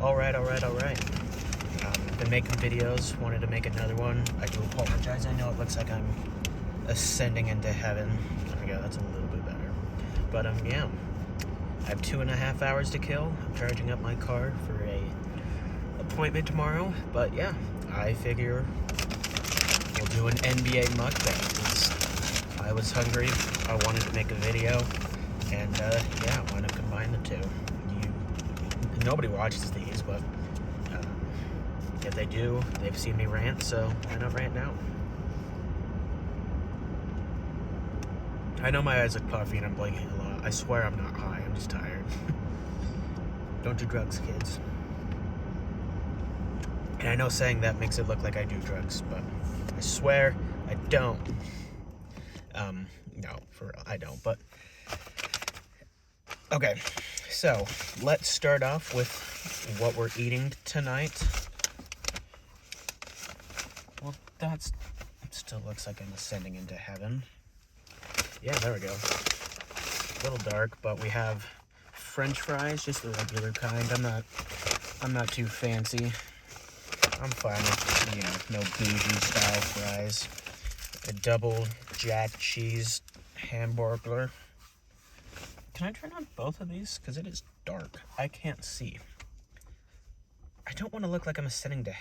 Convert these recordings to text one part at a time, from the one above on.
Alright. Been making videos, wanted to make another one. I do apologize, I know it looks like I'm ascending into heaven. There we go, that's a little bit better. But, yeah. I have 2.5 hours to kill. I'm charging up my car for a appointment tomorrow. But, yeah, I figure we'll do an NBA mukbang. 'Cause I was hungry, I wanted to make a video, and, yeah, I want to combine the two. Nobody watches these, but if they do, they've seen me rant, so why not rant now? I know my eyes look puffy and I'm blinking a lot. I swear I'm not high, I'm just tired. Don't do drugs, kids. And I know saying that makes it look like I do drugs, but I swear I don't. No, for real, I don't, but... Okay, so let's start off with what we're eating tonight. Well, it still looks like I'm ascending into heaven. Yeah, there we go. A little dark, but we have French fries, just the regular kind. I'm not too fancy. I'm fine with, no bougie style fries. A double jack cheese hamburger. Can I turn on both of these? Because it is dark. I can't see. I don't want to look like I'm ascending to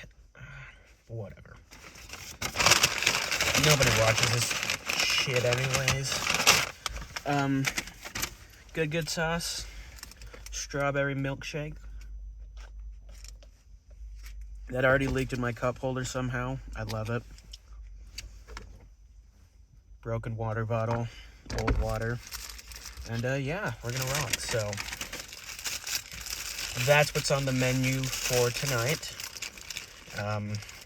whatever. Nobody watches this shit anyways. Good sauce. Strawberry milkshake. That already leaked in my cup holder somehow. I love it. Broken water bottle. Old water. And, yeah, we're gonna rock. So, that's what's on the menu for tonight.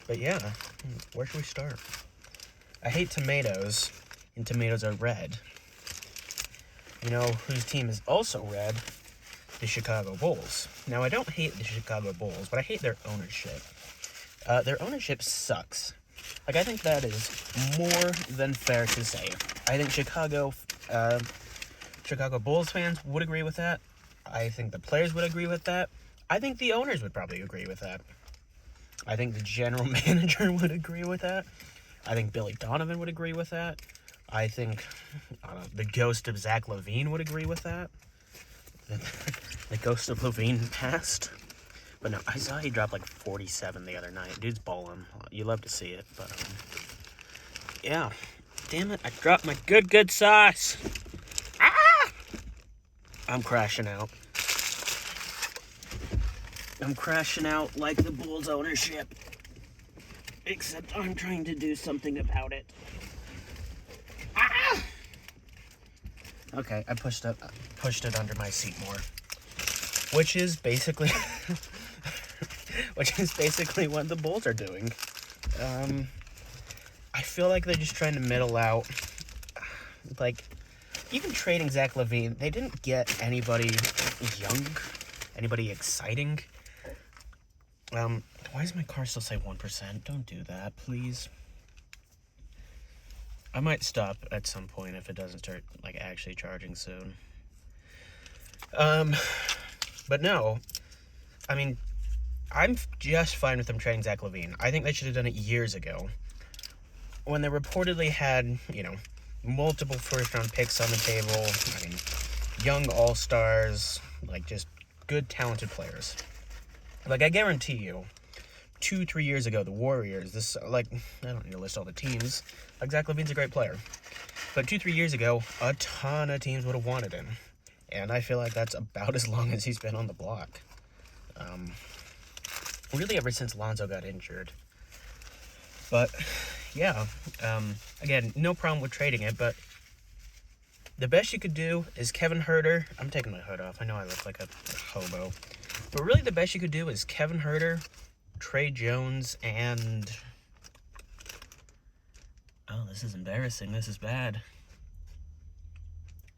But yeah, where should we start? I hate tomatoes, and tomatoes are red. You know whose team is also red? The Chicago Bulls. Now, I don't hate the Chicago Bulls, but I hate their ownership. Their ownership sucks. Like, I think that is more than fair to say. I think Chicago Bulls fans would agree with that. I think the players would agree with that. I think the owners would probably agree with that. I think the general manager would agree with that. I think Billy Donovan would agree with that. I think the ghost of Zach LaVine would agree with that. The ghost of LaVine passed. But no, I saw he dropped like 47 the other night. Dude's balling. You love to see it, but yeah. Damn it, I dropped my good sauce. I'm crashing out. I'm crashing out like the Bulls ownership. Except I'm trying to do something about it. Okay, I pushed it under my seat more. Which is basically what the Bulls are doing. I feel like they're just trying to middle out. Like, even trading Zach LaVine, they didn't get anybody young, anybody exciting. Why does my car still say 1%? Don't do that, please. I might stop at some point if it doesn't start, like, actually charging soon. But no. I mean, I'm just fine with them trading Zach LaVine. I think they should have done it years ago. When they reportedly had, multiple first-round picks on the table. I mean, young all-stars, like, just good, talented players. Like, I guarantee you, 2-3 years ago, the Warriors, I don't need to list all the teams. Like, Zach LaVine's a great player. But 2-3 years ago, a ton of teams would have wanted him. And I feel like that's about as long as he's been on the block. Really ever since Lonzo got injured. But, yeah, again, no problem with trading it, but the best you could do is Kevin Huerter. I'm taking my hood off. I know I look like a hobo. But really the best you could do is Kevin Huerter, Trey Jones, and... Oh, this is embarrassing. This is bad.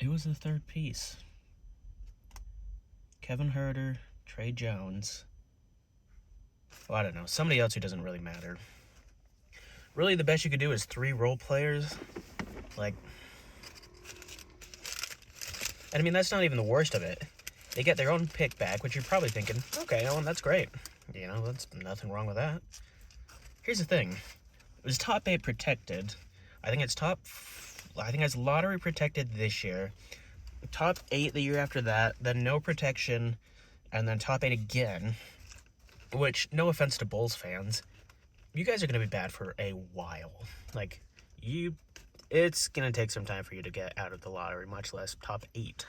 It was the third piece. Kevin Huerter, Trey Jones. Well, I don't know. Somebody else who doesn't really matter. Really, the best you could do is 3 role players. Like... And I mean, that's not even the worst of it. They get their own pick back, which you're probably thinking, okay, Owen, that's great. You know, that's nothing wrong with that. Here's the thing. It was top 8 protected. I think it's lottery protected this year. Top 8 the year after that, then no protection, and then top 8 again. Which, no offense to Bulls fans, you guys are going to be bad for a while. Like, it's going to take some time for you to get out of the lottery, much less top 8.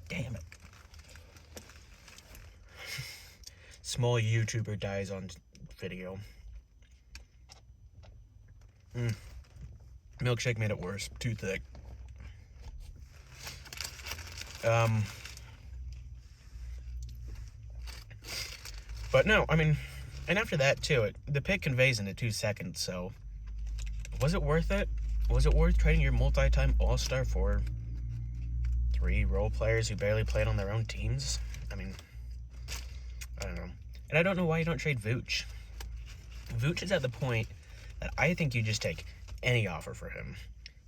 Damn it. Small YouTuber dies on video. Milkshake made it worse. Too thick. But no, I mean, and after that too, the pick conveys into 2 seconds, so was it worth it? Was it worth trading your multi-time all-star for 3 role players who barely played on their own teams? I mean, I don't know. And I don't know why you don't trade Vooch. Vooch is at the point that I think you just take any offer for him.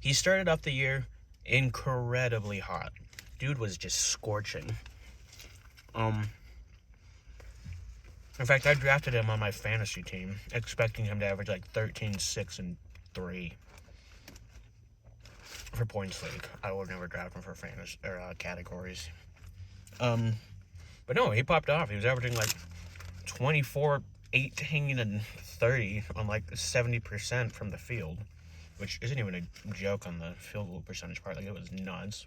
He started off the year incredibly hot. Dude was just scorching. In fact, I drafted him on my fantasy team, expecting him to average like 13, 6, and 3 for points league. I would never draft him for fantasy or categories. But no, he popped off. He was averaging like 24, 18, and 30 on like 70% from the field, which isn't even a joke on the field goal percentage part. Like, it was nuts.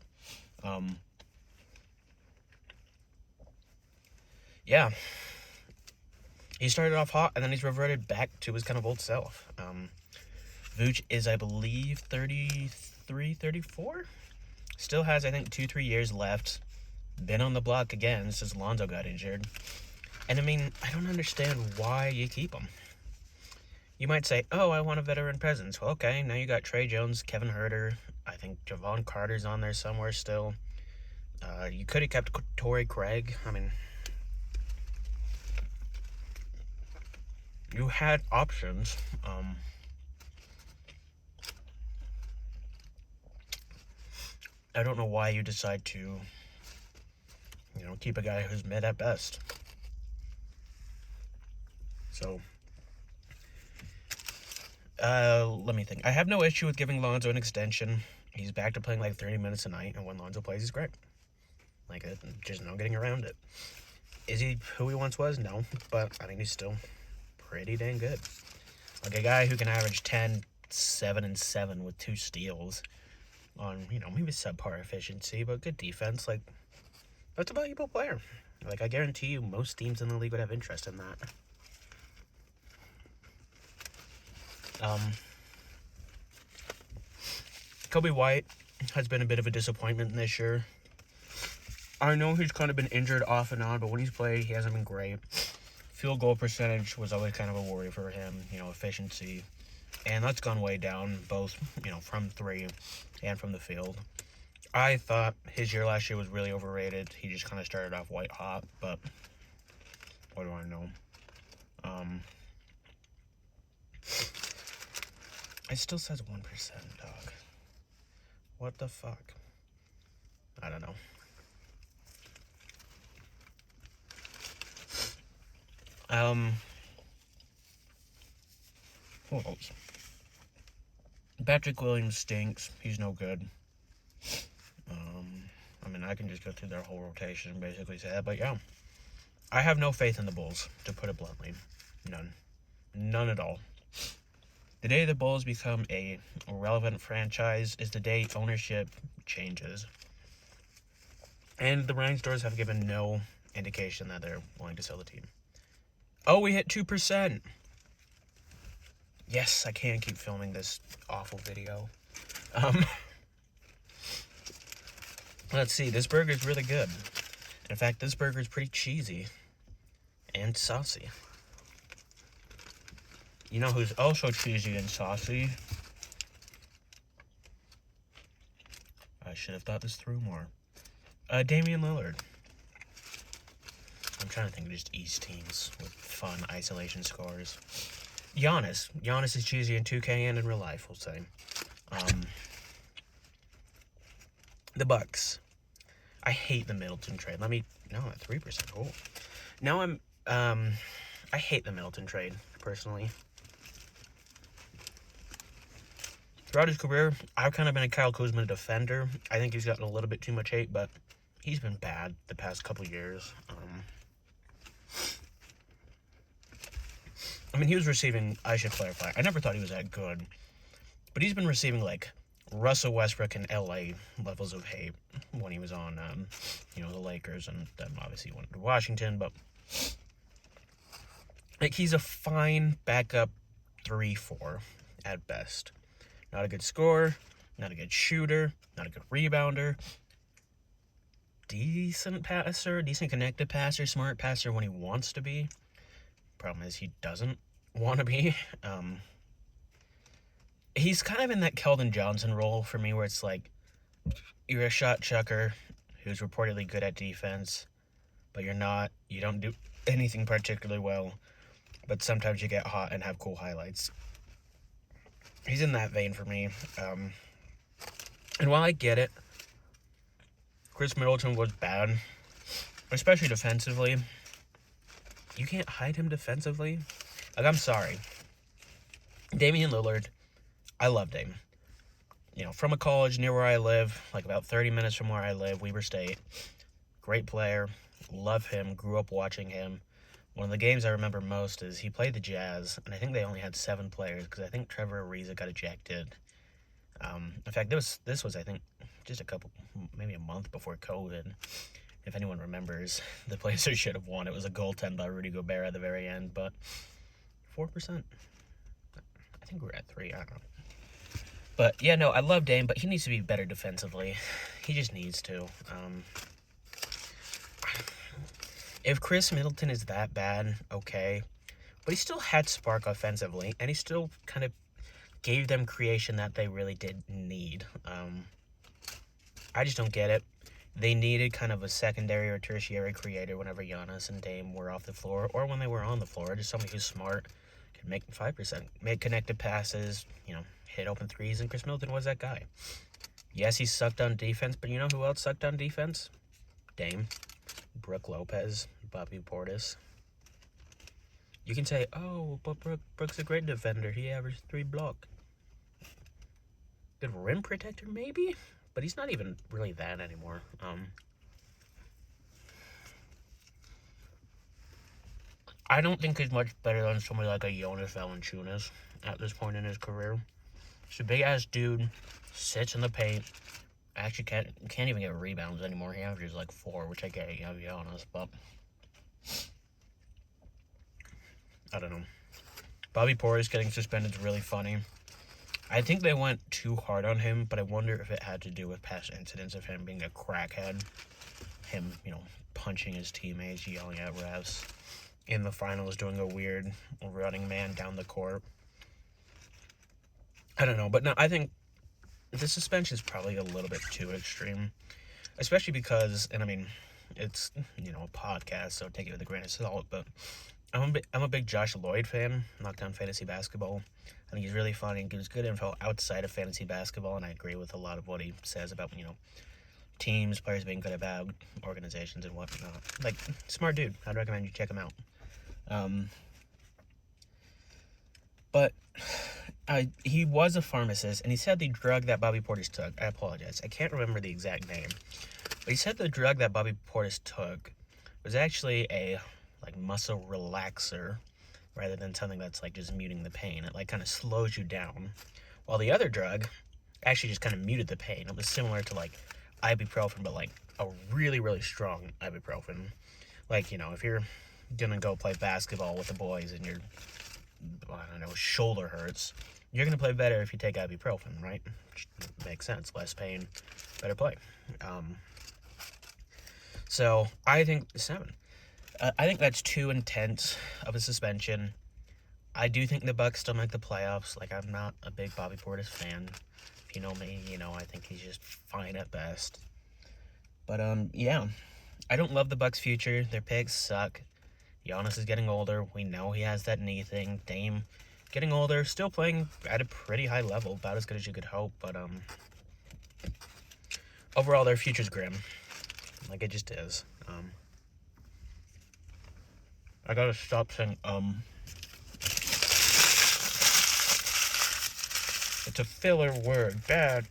Yeah. He started off hot, and then he's reverted back to his kind of old self. Vooch is, I believe, 33, 34? Still has, I think, 2-3 years left. Been on the block again since Lonzo got injured. And, I mean, I don't understand why you keep him. You might say, oh, I want a veteran presence. Well, okay, now you got Trey Jones, Kevin Huerter. I think Javon Carter's on there somewhere still. You could have kept Torrey Craig. I mean, you had options. I don't know why you decide to, keep a guy who's mid at best. So, let me think. I have no issue with giving Lonzo an extension. He's back to playing like 30 minutes a night, and when Lonzo plays, he's great. Like, just no getting around it. Is he who he once was? No, but I mean, he's still pretty dang good. Like, a guy who can average 10, 7, and 7 with 2 steals on, maybe subpar efficiency, but good defense. Like, that's a valuable player. Like, I guarantee you most teams in the league would have interest in that. Kobe White has been a bit of a disappointment this year. I know he's kind of been injured off and on, but when he's played, he hasn't been great. Field goal percentage was always kind of a worry for him, efficiency. And that's gone way down, both, from 3 and from the field. I thought his year last year was really overrated. He just kind of started off white hot, but what do I know? It still says 1%, dog. What the fuck? I don't know. Who else? Patrick Williams stinks. He's no good. I mean, I can just go through their whole rotation and basically say that, but yeah. I have no faith in the Bulls, to put it bluntly. None. None at all. The day the Bulls become a relevant franchise is the day ownership changes. And the Reinsdorfs have given no indication that they're willing to sell the team. Oh, we hit 2%. Yes, I can keep filming this awful video. Let's see. This burger is really good. In fact, this burger is pretty cheesy and saucy. You know who's also cheesy and saucy? I should have thought this through more. Damian Lillard. I'm trying to think of just East teams with fun isolation scores. Giannis. Giannis is cheesy in 2K and in real life, we'll say. The Bucks. I hate the Middleton trade. No, at 3%. Oh. Now I hate the Middleton trade, personally. Throughout his career, I've kind of been a Kyle Kuzma defender. I think he's gotten a little bit too much hate, but he's been bad the past couple years. I mean, he was receiving, I should clarify, I never thought he was that good, but he's been receiving, like, Russell Westbrook and LA levels of hate when he was on, the Lakers, and then obviously he went to Washington, but, like, he's a fine backup 3-4 at best. Not a good scorer, not a good shooter, not a good rebounder, decent passer, decent connected passer, smart passer when he wants to be. Problem is he doesn't want to be. He's kind of in that Keldon Johnson role for me, where it's like you're a shot chucker who's reportedly good at defense, but you're not. You don't do anything particularly well, but sometimes you get hot and have cool highlights. He's in that vein for me. And while I get it, Chris Middleton was bad, especially defensively. You can't hide him defensively. Like, I'm sorry. Damian Lillard, I love Dame. From a college near where I live, like about 30 minutes from where I live, Weber State. Great player. Love him. Grew up watching him. One of the games I remember most is he played the Jazz, and I think they only had 7 players, because I think Trevor Ariza got ejected. In fact, this was, I think, just maybe a month before COVID. If anyone remembers, the Blazers should have won. It was a goaltend by Rudy Gobert at the very end, but 4%. I think we're at 3. I don't know. But, yeah, no, I love Dame, but he needs to be better defensively. He just needs to. If Chris Middleton is that bad, okay. But he still had spark offensively, and he still kind of gave them creation that they really did need. I just don't get it. They needed kind of a secondary or tertiary creator whenever Giannis and Dame were off the floor, or when they were on the floor. Just somebody who's smart, can make 5%, make connected passes, hit open threes, and Chris Middleton was that guy. Yes, he sucked on defense, but you know who else sucked on defense? Dame, Brook Lopez, Bobby Portis. You can say, oh, but Brook's a great defender. He averaged 3 blocks. Good rim protector, maybe? But he's not even really that anymore. I don't think he's much better than somebody like a Jonas Valanciunas at this point in his career. He's a big-ass dude, sits in the paint, actually can't even get rebounds anymore. He averages like 4, which I get, to be honest, but I don't know. Bobby Portis getting suspended is really funny. I think they went too hard on him, but I wonder if it had to do with past incidents of him being a crackhead. Him, punching his teammates, yelling at refs. In the finals, doing a weird running man down the court. I don't know, but no, I think the suspension is probably a little bit too extreme. Especially because, and I mean, it's, a podcast, so take it with a grain of salt, but I'm a big Josh Lloyd fan, Knockdown Fantasy Basketball. I think he's really funny and gives good info outside of fantasy basketball, and I agree with a lot of what he says about, teams, players being good at bad, organizations, and whatnot. Like, smart dude. I'd recommend you check him out. But he was a pharmacist, and he said the drug that Bobby Portis took, I apologize, I can't remember the exact name, but he said the drug that Bobby Portis took was actually a muscle relaxer rather than something that's just muting the pain. It kind of slows you down, while the other drug actually just kind of muted the pain. It was similar to ibuprofen, but a really, really strong ibuprofen. If you're gonna go play basketball with the boys and your shoulder hurts, you're gonna play better if you take ibuprofen, right? Makes sense. Less pain, better play. So I think 7. I think that's too intense of a suspension. I do think the Bucks still make the playoffs. I'm not a big Bobby Portis fan. If you know me, I think he's just fine at best. But, yeah. I don't love the Bucks' future. Their picks suck. Giannis is getting older. We know he has that knee thing. Dame getting older, still playing at a pretty high level, about as good as you could hope. But overall, their future's grim. Like, it just is. I gotta stop saying It's a filler word. Bad.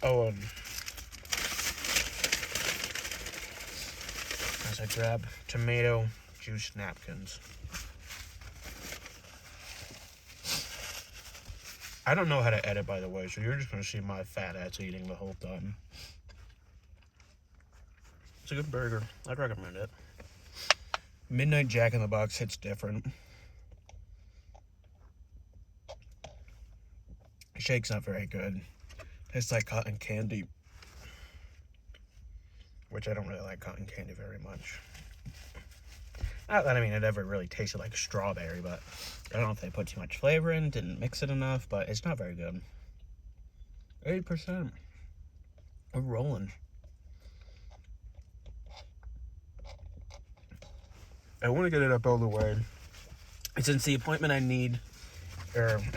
As I grab tomato juice napkins. I don't know how to edit, by the way, so you're just gonna see my fat ass eating the whole time. It's a good burger. I'd recommend it. Midnight Jack in the Box hits different. Shake's not very good. Tastes like cotton candy, which I don't really like cotton candy very much. Not that, I mean, it ever really tasted like strawberry, but I don't know if they put too much flavor in, didn't mix it enough, but it's not very good. 8%. We're rolling. I want to get it up all the way. Since the appointment I'm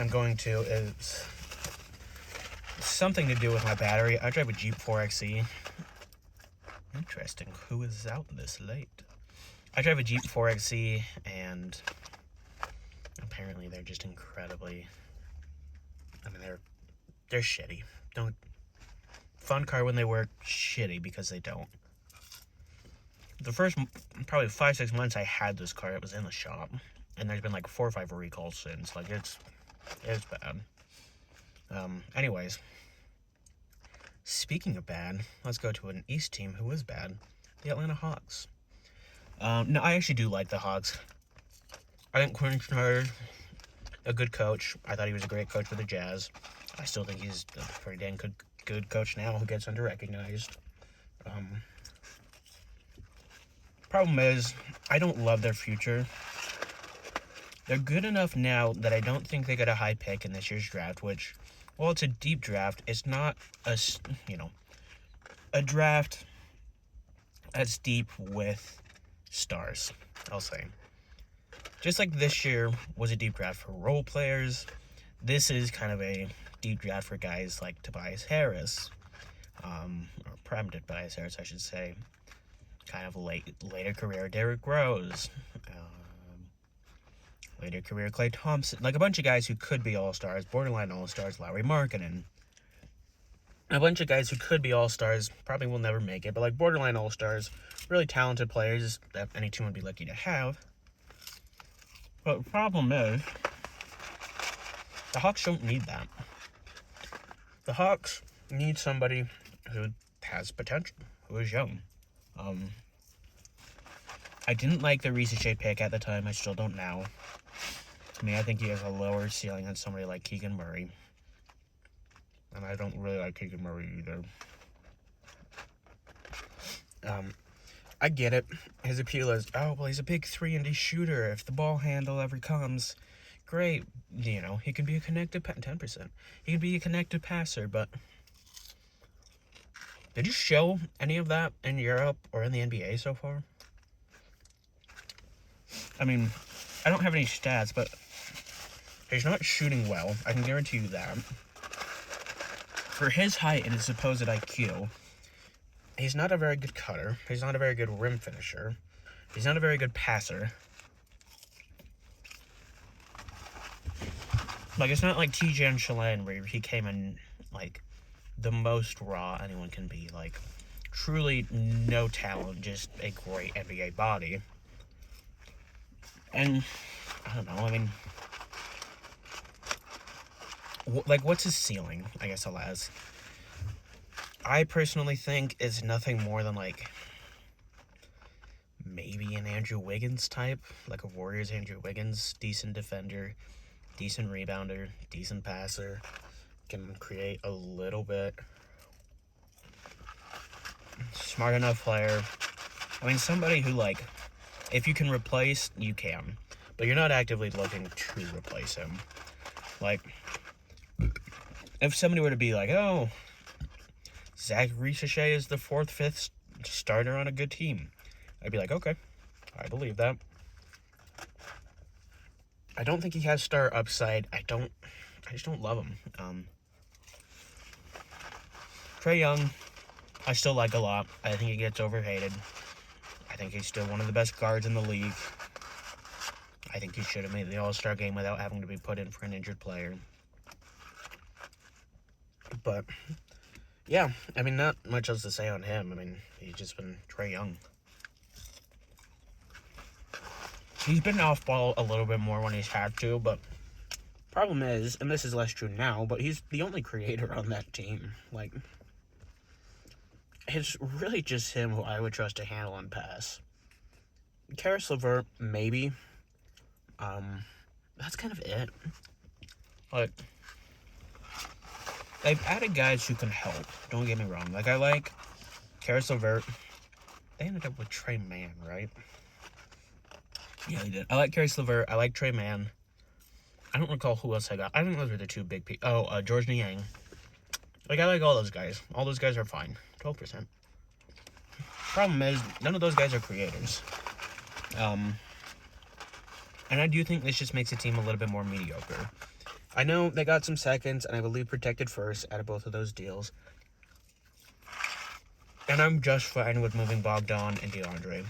going to, is something to do with my battery. I drive a Jeep 4xe. Interesting. Who is out this late? I drive a Jeep 4xe, and apparently they're just incredibly... I mean, they're shitty. Fun car when they work, shitty because they don't. The first probably 5-6 months I had this car, it was in the shop, and there's been like 4 or 5 recalls since. Like, it's bad. Anyways, speaking of bad, let's go to an East team who is bad, the Atlanta Hawks. No, I actually do like the Hawks. I think Quinn Snyder, a good coach. I thought he was a great coach for the Jazz. I still think he's a pretty dang good coach now who gets under-recognized. Problem is, I don't love their future. They're good enough now that I don't think they got a high pick in this year's draft, which, well, it's a deep draft. It's not a draft that's deep with stars, I'll say. Just like this year was a deep draft for role players, this is kind of a deep draft for guys like Tobias Harris, or Prime Tobias Harris, I should say. Kind of later career Derrick Rose, later career Klay Thompson, like a bunch of guys who could be all-stars, borderline all-stars, Lauri Markkanen. A bunch of guys who could be all-stars, probably will never make it, but like borderline all-stars, really talented players that any team would be lucky to have. But the problem is, the Hawks don't need that. The Hawks need somebody who has potential, who is young. I didn't like the Reese Shea pick at the time. I still don't now. To me, I think he has a lower ceiling than somebody like Keegan Murray. And I don't really like Keegan Murray either. I get it. His appeal is, oh, well, he's a big 3-and-D shooter. If the ball handle ever comes, great. You know, he can be a connected 10%. He can be a connected passer, but did you show any of that in Europe or in the NBA so far? I mean, I don't have any stats, but he's not shooting well. I can guarantee you that. For his height and his supposed IQ, he's not a very good cutter. He's not a very good rim finisher. He's not a very good passer. Like, it's not like Tijan Chalain where he came in, like, the most raw anyone can be. Like, truly no talent, just a great NBA body. And, I don't know, I mean, like, what's his ceiling, I guess I'll ask. I personally think it's nothing more than, like, maybe an Andrew Wiggins type, like a Warriors Andrew Wiggins, decent defender, decent rebounder, decent passer, can create a little bit, smart enough player. I mean, somebody who, like, if you can replace, you can, but you're not actively looking to replace him. Like, if somebody were to be like, oh, Zach Reese-Shea is the 4th, 5th starter on a good team, I'd be like, okay, I believe that. I don't think he has star upside. I just don't love him. Trae Young, I still like a lot. I think he gets overhated. I think he's still one of the best guards in the league. I think he should have made the All-Star game without having to be put in for an injured player. But, yeah, I mean, not much else to say on him. I mean, he's just been Trae Young. He's been off ball a little bit more when he's had to, but problem is, and this is less true now, but he's the only creator on that team. Like, it's really just him who I would trust to handle and pass. Caris LeVert, maybe. That's kind of it. Like, they've added guys who can help. Don't get me wrong. Like, I like Caris LeVert. They ended up with Tre Mann, right? Yeah, they did. I like Caris LeVert. I like Tre Mann. I don't recall who else I got. I think those were the two big people. Oh, Georges Niang. Like, I like all those guys. All those guys are fine. 12%. Problem is, none of those guys are creators. And I do think this just makes the team a little bit more mediocre. I know they got some seconds, and I believe protected first out of both of those deals. And I'm just fine with moving Bogdan and DeAndre.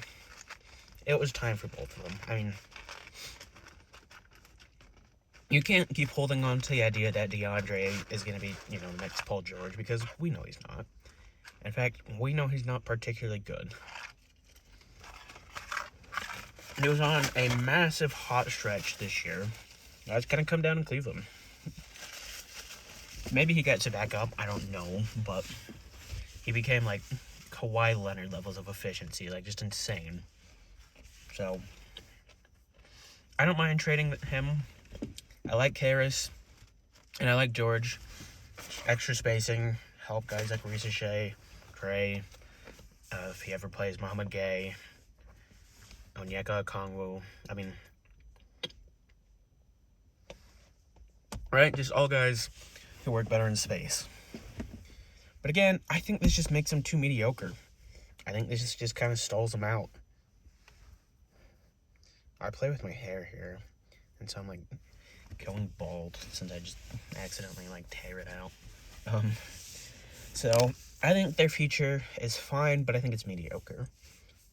It was time for both of them. I mean, you can't keep holding on to the idea that DeAndre is going to be, the next Paul George, because we know he's not. In fact, we know he's not particularly good. He was on a massive hot stretch this year. That's going to come down in Cleveland. Maybe he gets it back up. I don't know. But he became like Kawhi Leonard levels of efficiency. Like, just insane. So, I don't mind trading him. I like Caris. And I like George. Extra spacing. Help guys like Risa Shea. Trae. If he ever plays Muhammad Gay. Onyeka Okongwu. I mean, right? Just all guys who work better in space. But again, I think this just makes them too mediocre. I think this just kind of stalls them out. I play with my hair here, and so I'm like going bald since I just accidentally like tear it out. So I think their future is fine, but I think it's mediocre.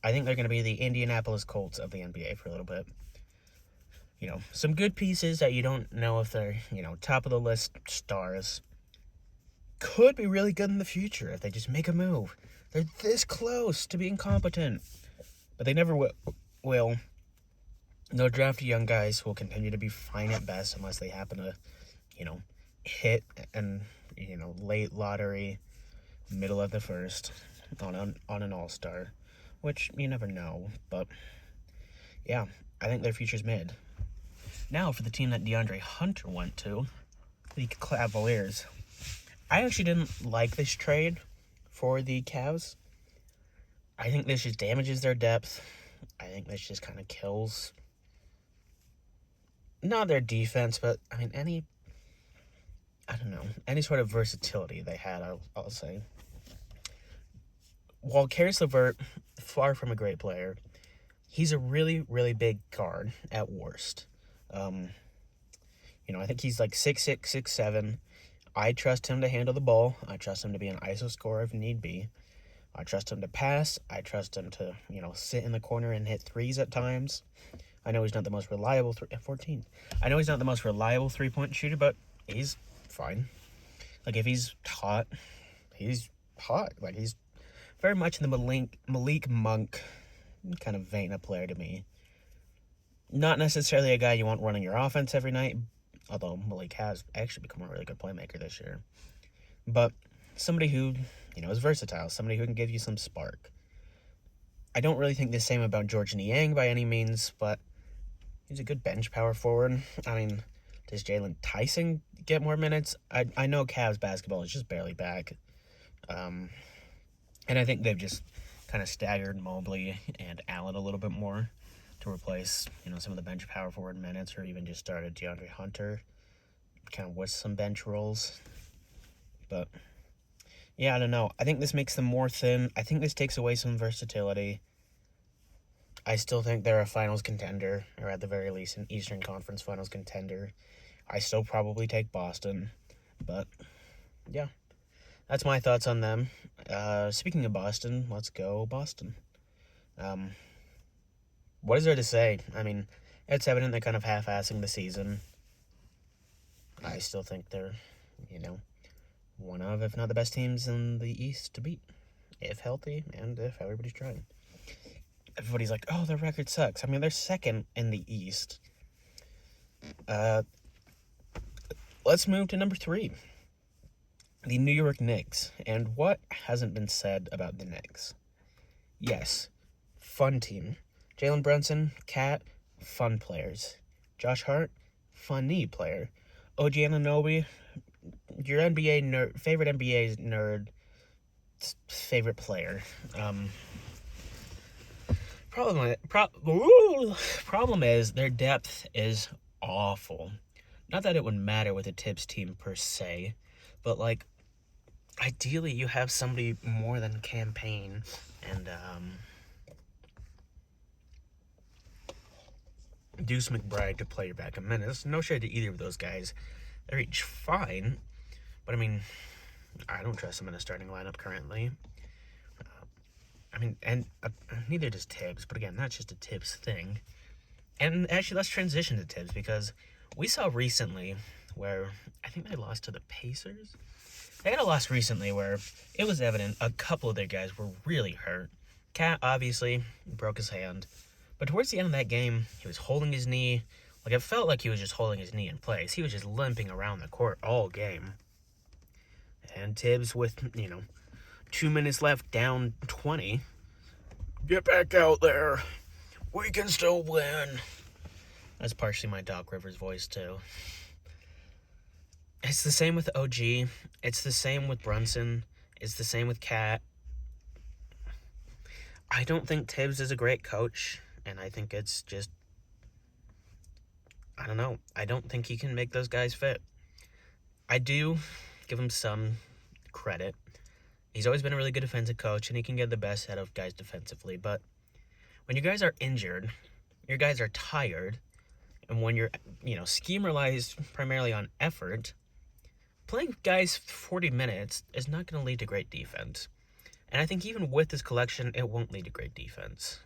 I think they're going to be the Indianapolis Colts of the NBA for a little bit. Some good pieces that you don't know if they're, top of the list stars. Could be really good in the future if they just make a move. They're this close to being competent. But they never will. They'll draft young guys who will continue to be fine at best unless they happen to, hit and, late lottery, middle of the first on an all-star. Which you never know, but yeah, I think their future's mid. Now for the team that DeAndre Hunter went to, the Cavaliers. I actually didn't like this trade for the Cavs. I think this just damages their depth. I think this just kind of kills, not their defense, but I mean any sort of versatility they had, I'll say. While Caris LeVert, far from a great player, he's a really, really big guard at worst. I think he's like 6'6", 6'7". I trust him to handle the ball. I trust him to be an ISO scorer if need be. I trust him to pass. I trust him to, sit in the corner and hit threes at times. I know he's not the most reliable 14. I know he's not the most reliable three-point shooter, but he's fine. Like, if he's hot, he's hot. Like, he's very much in the Malik Monk kind of vein of player to me. Not necessarily a guy you want running your offense every night, although Malik has actually become a really good playmaker this year. But somebody who, is versatile, somebody who can give you some spark. I don't really think the same about Georges Niang by any means, but he's a good bench power forward. I mean, does Jalen Tyson get more minutes? I know Cavs basketball is just barely back. And I think they've just kind of staggered Mobley and Allen a little bit more to replace, some of the bench power forward minutes, or even just started DeAndre Hunter kind of with some bench roles. But, yeah, I don't know. I think this makes them more thin. I think this takes away some versatility. I still think they're a finals contender, or at the very least an Eastern Conference finals contender. I still probably take Boston, but yeah, that's my thoughts on them. Speaking of Boston, let's go Boston. What is there to say? I mean, it's evident they're kind of half-assing the season. I still think they're, one of, if not the best teams in the East to beat, if healthy and if everybody's trying. Everybody's like, oh, their record sucks. I mean, they're second in the East. Let's move to number 3. The New York Knicks. And what hasn't been said about the Knicks? Yes, fun team. Jalen Brunson, Cat, fun players. Josh Hart, funny player. OG Anunoby, your favorite NBA nerd, favorite player. Problem is their depth is awful. Not that it would matter with a Tibbs team per se, but like ideally you have somebody more than Cam Payne and Deuce McBride to play your backup minutes. No shade to either of those guys. They're each fine, but I mean, I don't trust them in a starting lineup currently. Neither does Tibbs, but again, that's just a Tibbs thing. And actually, let's transition to Tibbs, because we saw recently where I think they lost to the Pacers. They had a loss recently where it was evident a couple of their guys were really hurt. Cat obviously broke his hand, but towards the end of that game, he was holding his knee. Like, it felt like he was just holding his knee in place. He was just limping around the court all game. And Tibbs, with, 2 minutes left, down 20. Get back out there. We can still win. That's partially my Doc Rivers voice, too. It's the same with OG. It's the same with Brunson. It's the same with Cat. I don't think Tibbs is a great coach, and I think it's just, I don't know. I don't think he can make those guys fit. I do give him some credit. He's always been a really good defensive coach, and he can get the best out of guys defensively. But when you guys are injured, your guys are tired, and when your scheme relies primarily on effort, playing guys 40 minutes is not going to lead to great defense. And I think even with this collection, it won't lead to great defense.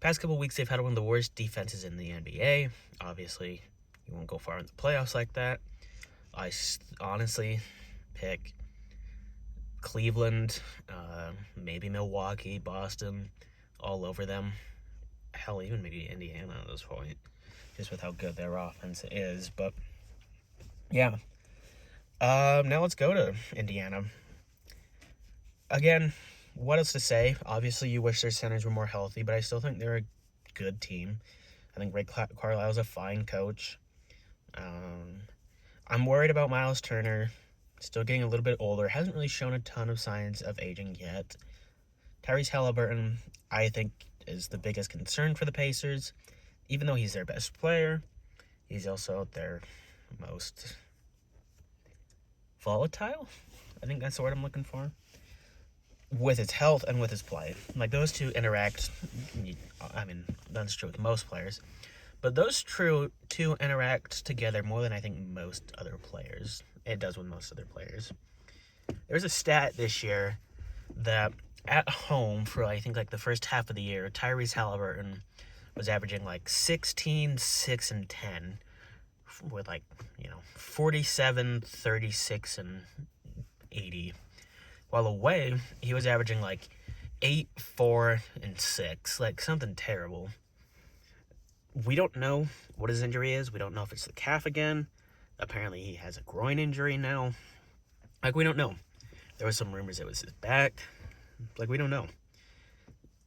Past couple weeks, they've had one of the worst defenses in the NBA. Obviously, you won't go far in the playoffs like that. I honestly pick Cleveland, maybe Milwaukee, Boston, all over them. Hell, even maybe Indiana at this point, just with how good their offense is. But yeah, now let's go to Indiana. Again, what else to say? Obviously, you wish their centers were more healthy, but I still think they're a good team. I think Rick Carlisle's a fine coach. I'm worried about Miles Turner. Still getting a little bit older. Hasn't really shown a ton of signs of aging yet. Tyrese Halliburton, I think, is the biggest concern for the Pacers. Even though he's their best player, he's also their most volatile. I think that's the word I'm looking for. With his health and with his play. Like, those two interact. I mean, that's true with most players. But those two interact together more than I think most other players. It does with most other players. There's a stat this year that at home for, I think, like the first half of the year, Tyrese Halliburton was averaging like 16, 6, and 10 with 47, 36, and 80. While away, he was averaging like 8, 4, and 6. Like, something terrible. We don't know what his injury is. We don't know if it's the calf again. Apparently, he has a groin injury now. Like, we don't know. There was some rumors it was his back. Like, we don't know.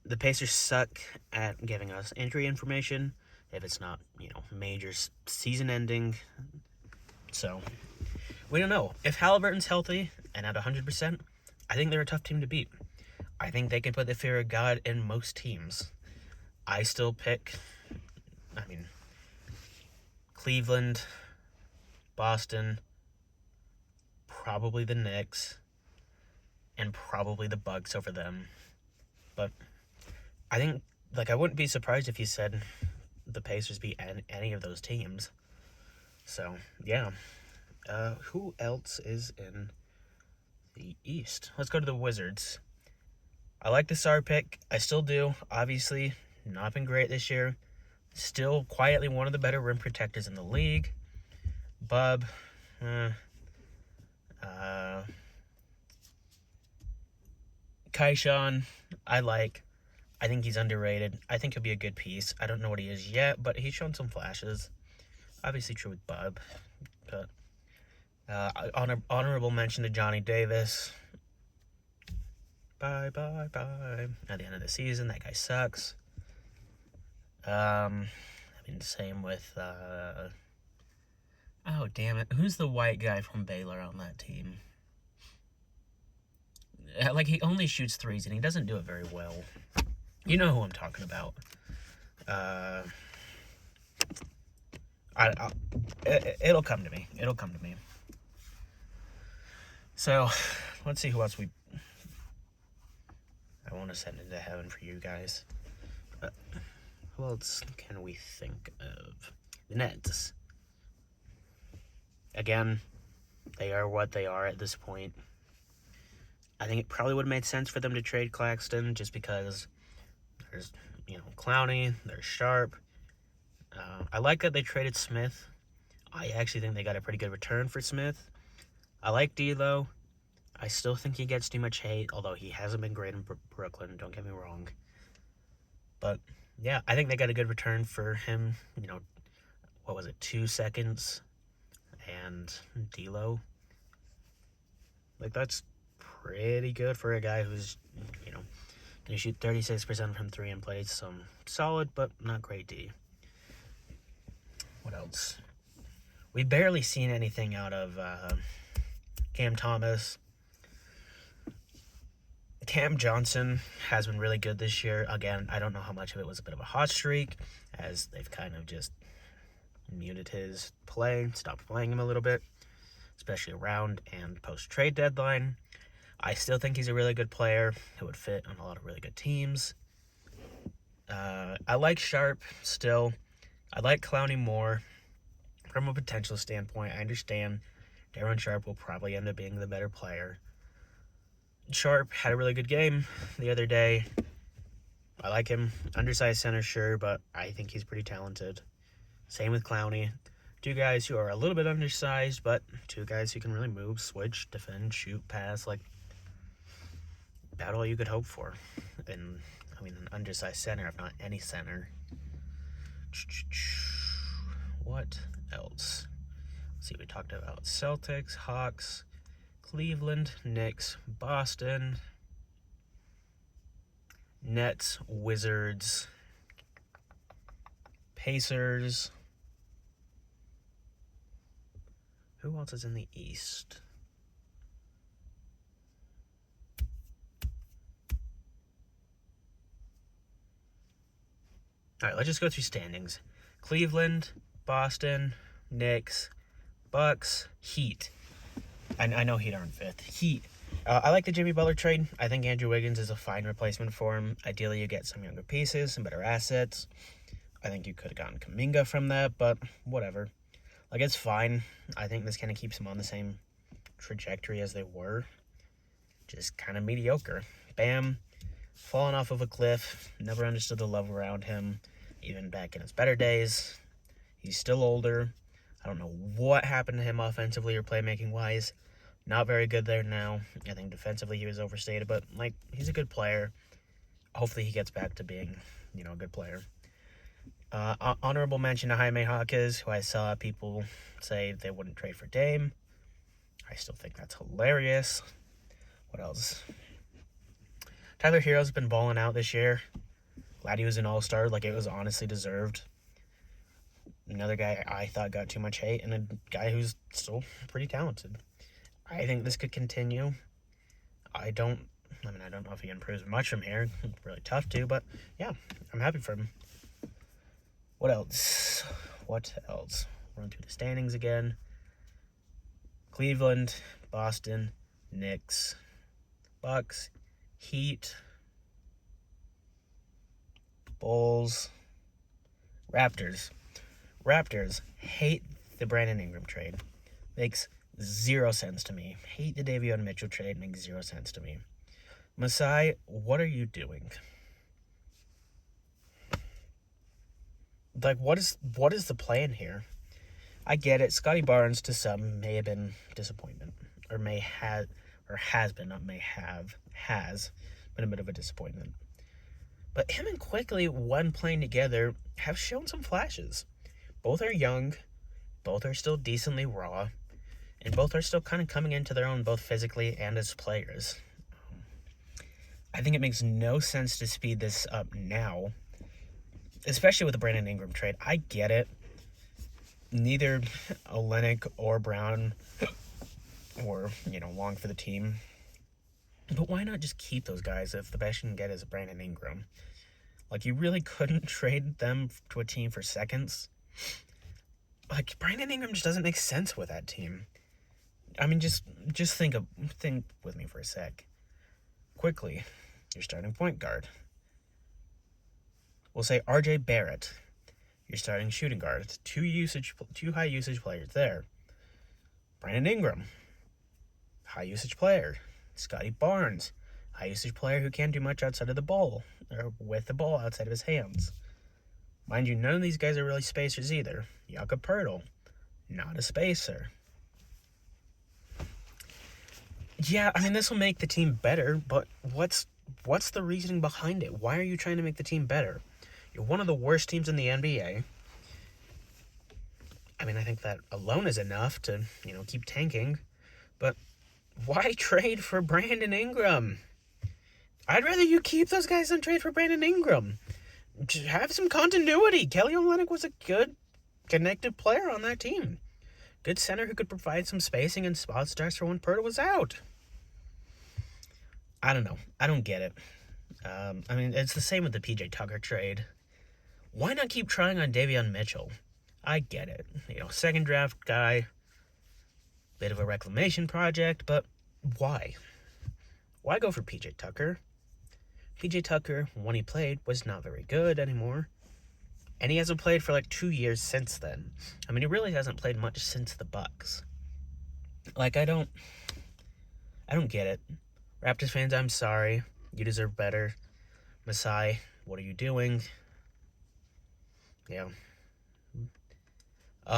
The Pacers suck at giving us injury information if it's not, major season ending. So, we don't know. If Halliburton's healthy and at 100%, I think they're a tough team to beat. I think they can put the fear of God in most teams. I still pick, Cleveland, Boston, probably the Knicks, and probably the Bucks over them. But I think like, I wouldn't be surprised if you said the Pacers beat any of those teams. So, yeah. Who else is in the East? Let's go to the Wizards. I like the Sarr pick. I still do. Obviously, not been great this year. Still quietly one of the better rim protectors in the league. Bub. Kaishan, I like. I think he's underrated. I think he'll be a good piece. I don't know what he is yet, but he's shown some flashes. Obviously true with Bub. But honorable mention to Johnny Davis. Bye. At the end of the season, that guy sucks. Same with oh damn it, who's the white guy from Baylor on that team? Like, he only shoots threes and he doesn't do it very well. You know who I'm talking about. It'll come to me. So, let's see who else I want to send into heaven for you guys. Who else can we think of? The Nets. Again, they are what they are at this point. I think it probably would have made sense for them to trade Claxton just because there's, Clowney, there's Sharp. I like that they traded Smith. I actually think they got a pretty good return for Smith. I like D'Lo. I still think he gets too much hate, although he hasn't been great in Brooklyn, don't get me wrong. But, yeah, I think they got a good return for him. 2 seconds? And D'Lo. Like, that's pretty good for a guy who's, going to shoot 36% from 3 and plays some solid but not great D. What else? We've barely seen anything out of Cam Thomas. Cam Johnson has been really good this year. Again, I don't know how much of it was a bit of a hot streak, as they've kind of just muted his play, stopped playing him a little bit, especially around and post-trade deadline. I still think he's a really good player who would fit on a lot of really good teams. I like Sharp still. I like Clowney more. From a potential standpoint, I understand Darren Sharp will probably end up being the better player. Sharp had a really good game the other day. I like him. Undersized center, sure, but I think he's pretty talented. Same with Clowney. 2 guys who are a little bit undersized, but 2 guys who can really move, switch, defend, shoot, pass, like, about all you could hope for. And, an undersized center, if not any center. What else? Let's see, we talked about Celtics, Hawks, Cleveland, Knicks, Boston, Nets, Wizards, Pacers. Who else is in the East? All right, let's just go through standings. Cleveland, Boston, Knicks, Bucks, Heat. I know Heat aren't 5th. Heat. I like the Jimmy Butler trade. I think Andrew Wiggins is a fine replacement for him. Ideally, you get some younger pieces, some better assets. I think you could have gotten Kuminga from that, but whatever. Like, it's fine. I think this kind of keeps them on the same trajectory as they were. Just kind of mediocre. Bam. Falling off of a cliff. Never understood the love around him, even back in his better days. He's still older. I don't know what happened to him offensively or playmaking-wise. Not very good there now. I think defensively he was overstated, but, he's a good player. Hopefully he gets back to being, a good player. Honorable mention to Jaime Jaquez, who I saw people say they wouldn't trade for Dame. I still think that's hilarious. What else? Tyler Hero's been balling out this year. Glad he was an all-star. It was honestly deserved. Another guy I thought got too much hate, and a guy who's still pretty talented. I think this could continue. I don't know if he improves much from here. It's really tough to, but yeah, I'm happy for him. What else? Run through the standings again. Cleveland, Boston, Knicks, Bucks, Heat, Bulls. Raptors. Raptors hate the Brandon Ingram trade. Makes 0 sense to me. Hate the Davion Mitchell trade. Makes 0 sense to me. Masai, what are you doing? Like, what is the plan here? I get it. Scotty Barnes, to some, may have been disappointment. Or has been a bit of a disappointment. But him and Quickley, when playing together, have shown some flashes. Both are young. Both are still decently raw. And both are still kind of coming into their own, both physically and as players. I think it makes no sense to speed this up now, especially with the Brandon Ingram trade. I get it. Neither Olynyk or Brown were, long for the team. But why not just keep those guys if the best you can get is Brandon Ingram? Like, you really couldn't trade them to a team for seconds? Like, Brandon Ingram just doesn't make sense with that team. I mean, just think with me for a sec. Quickly, your starting point guard. We'll say RJ Barrett, your starting shooting guard. Two high usage players there. Brandon Ingram, high usage player. Scotty Barnes, high usage player who can't do much outside of the ball, or with the ball outside of his hands. Mind you, none of these guys are really spacers either. Jakob Poeltl, not a spacer. Yeah, I mean, this will make the team better, but what's the reasoning behind it? Why are you trying to make the team better? You're one of the worst teams in the NBA. I mean, I think that alone is enough to, keep tanking. But why trade for Brandon Ingram? I'd rather you keep those guys than trade for Brandon Ingram. Just have some continuity. Kelly Olynyk was a good, connected player on that team. Good center who could provide some spacing and spot starts for when Poeltl was out. I don't know. I don't get it. I mean, it's the same with the PJ Tucker trade. Why not keep trying on Davion Mitchell? I get it. Second draft guy, bit of a reclamation project, but why? Why go for PJ Tucker? PJ Tucker, when he played, was not very good anymore. And he hasn't played for like 2 years since then. I mean, he really hasn't played much since the Bucks. Like, I don't get it. Raptors fans, I'm sorry. You deserve better. Masai, what are you doing? Yeah.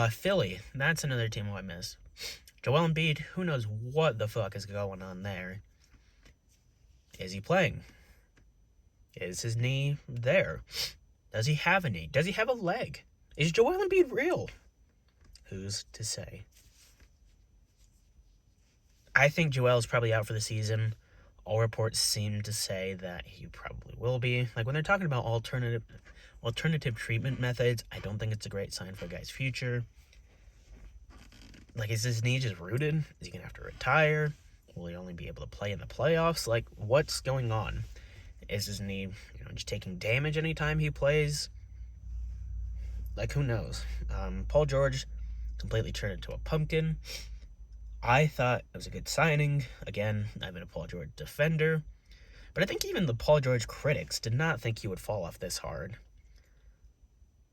Philly, that's another team I miss. Joel Embiid, who knows what the fuck is going on there? Is he playing? Is his knee there? Does he have a knee? Does he have a leg? Is Joel Embiid real? Who's to say? I think Joel's probably out for the season. All reports seem to say that he probably will be. Like, when they're talking about alternative treatment methods, I don't think it's a great sign for a guy's future. Like, is his knee just rooted? Is he going to have to retire? Will he only be able to play in the playoffs? Like, what's going on? Is his knee, just taking damage anytime he plays? Like, who knows? Paul George completely turned into a pumpkin. I thought it was a good signing. Again, I've been a Paul George defender. But I think even the Paul George critics did not think he would fall off this hard.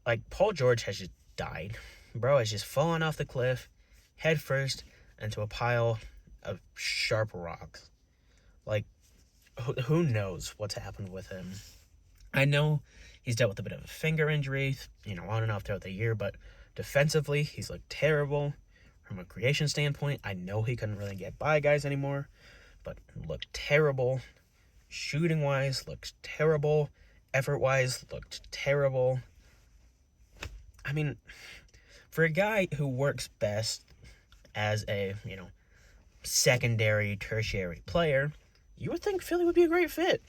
Like, Paul George has just died. Bro has just fallen off the cliff, head first, into a pile of sharp rocks. Like, who knows what's happened with him? I know he's dealt with a bit of a finger injury, on and off throughout the year, but defensively, he's looked terrible. From a creation standpoint, I know he couldn't really get by guys anymore, but looked terrible. Shooting-wise, looked terrible. Effort-wise, looked terrible. I mean, for a guy who works best as a, secondary, tertiary player, you would think Philly would be a great fit.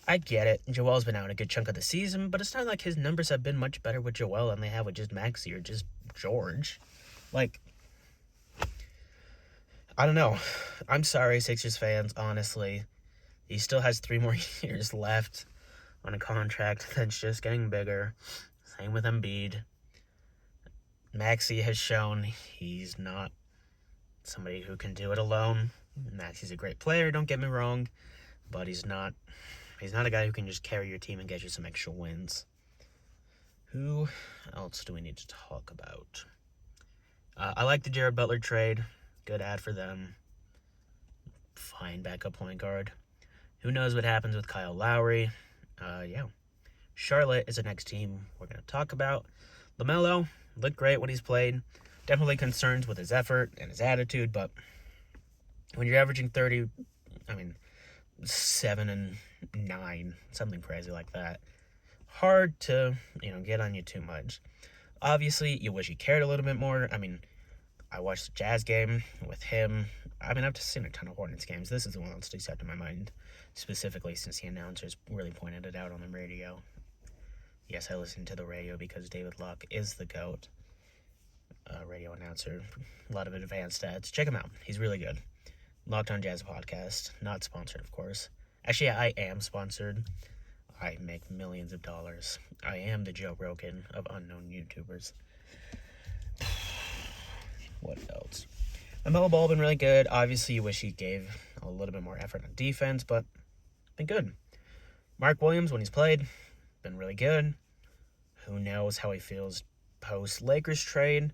I get it. Joel's been out a good chunk of the season, but it's not like his numbers have been much better with Joel than they have with just Maxey or just George. Like, I don't know. I'm sorry, Sixers fans, honestly. He still has 3 more years left on a contract that's just getting bigger. Same with Embiid. Maxey has shown he's not somebody who can do it alone. Maxey's a great player, don't get me wrong, but he's not a guy who can just carry your team and get you some extra wins. Who else do we need to talk about? I like the Jared Butler trade. Good ad for them. Fine backup point guard. Who knows what happens with Kyle Lowry? Yeah. Charlotte is the next team we're going to talk about. LaMelo looked great when he's played. Definitely concerns with his effort and his attitude, but when you're averaging 7 and 9, something crazy like that, hard to, get on you too much. Obviously, you wish he cared a little bit more. I watched the Jazz game with him. I've seen a ton of Hornets games. This is the one that sticks out to my mind, specifically since the announcers really pointed it out on the radio. Yes, I listen to the radio because David Locke is the GOAT. Radio announcer. A lot of advanced stats. Check him out. He's really good. Locked on Jazz podcast. Not sponsored, of course. Actually, I am sponsored. I make millions of dollars. I am the Joe Rogan of unknown YouTubers. What else? LaMelo Ball been really good. Obviously, you wish he gave a little bit more effort on defense, but been good. Mark Williams, when he's played, been really good. Who knows how he feels post-Lakers trade?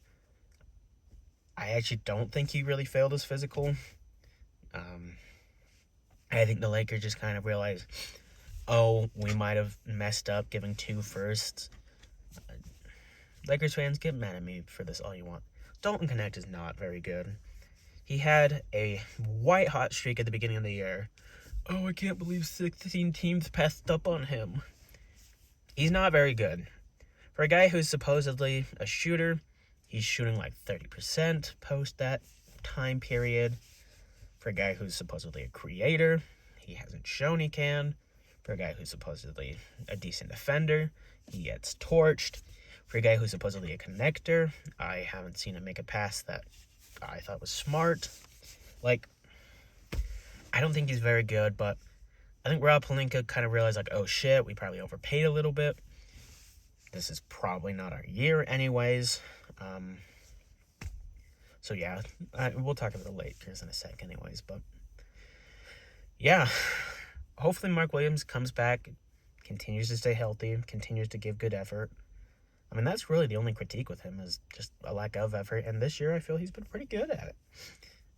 I actually don't think he really failed his physical. I think the Lakers just kind of realized, we might have messed up giving 2 firsts. Lakers fans, get mad at me for this all you want. Dalton Knecht is not very good. He had a white-hot streak at the beginning of the year. Oh, I can't believe 16 teams passed up on him. He's not very good. For a guy who's supposedly a shooter, he's shooting like 30% post that time period. For a guy who's supposedly a creator, he hasn't shown he can. For a guy who's supposedly a decent defender, he gets torched. For a guy who's supposedly a connector, I haven't seen him make a pass that I thought was smart. I don't think he's very good, but I think Rob Pelinka kind of realized, oh shit, we probably overpaid a little bit. This is probably not our year anyways. So yeah, we'll talk about the Lakers in a sec anyways, but yeah, hopefully Mark Williams comes back, continues to stay healthy, continues to give good effort. That's really the only critique with him is just a lack of effort, and this year I feel he's been pretty good at it.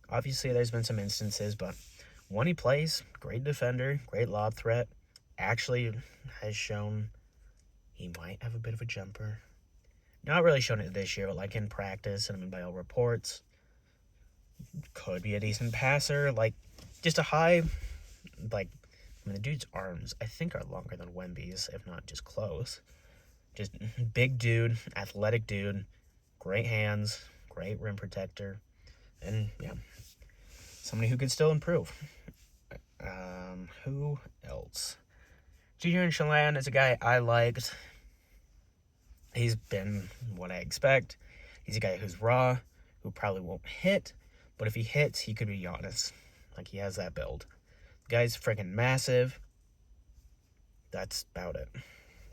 Obviously, there's been some instances, but when he plays, great defender, great lob threat, actually has shown he might have a bit of a jumper. Not really shown it this year, but in practice, and by all reports, could be a decent passer. Just a high, the dude's arms, I think, are longer than Wemby's, if not just close. Just big dude, athletic dude, great hands, great rim protector, and yeah, somebody who could still improve. Who else? Junior Nshimiyimana is a guy I liked. He's been what I expect. He's a guy who's raw, who probably won't hit, but if he hits, he could be Giannis. He has that build. The guy's freaking massive. That's about it.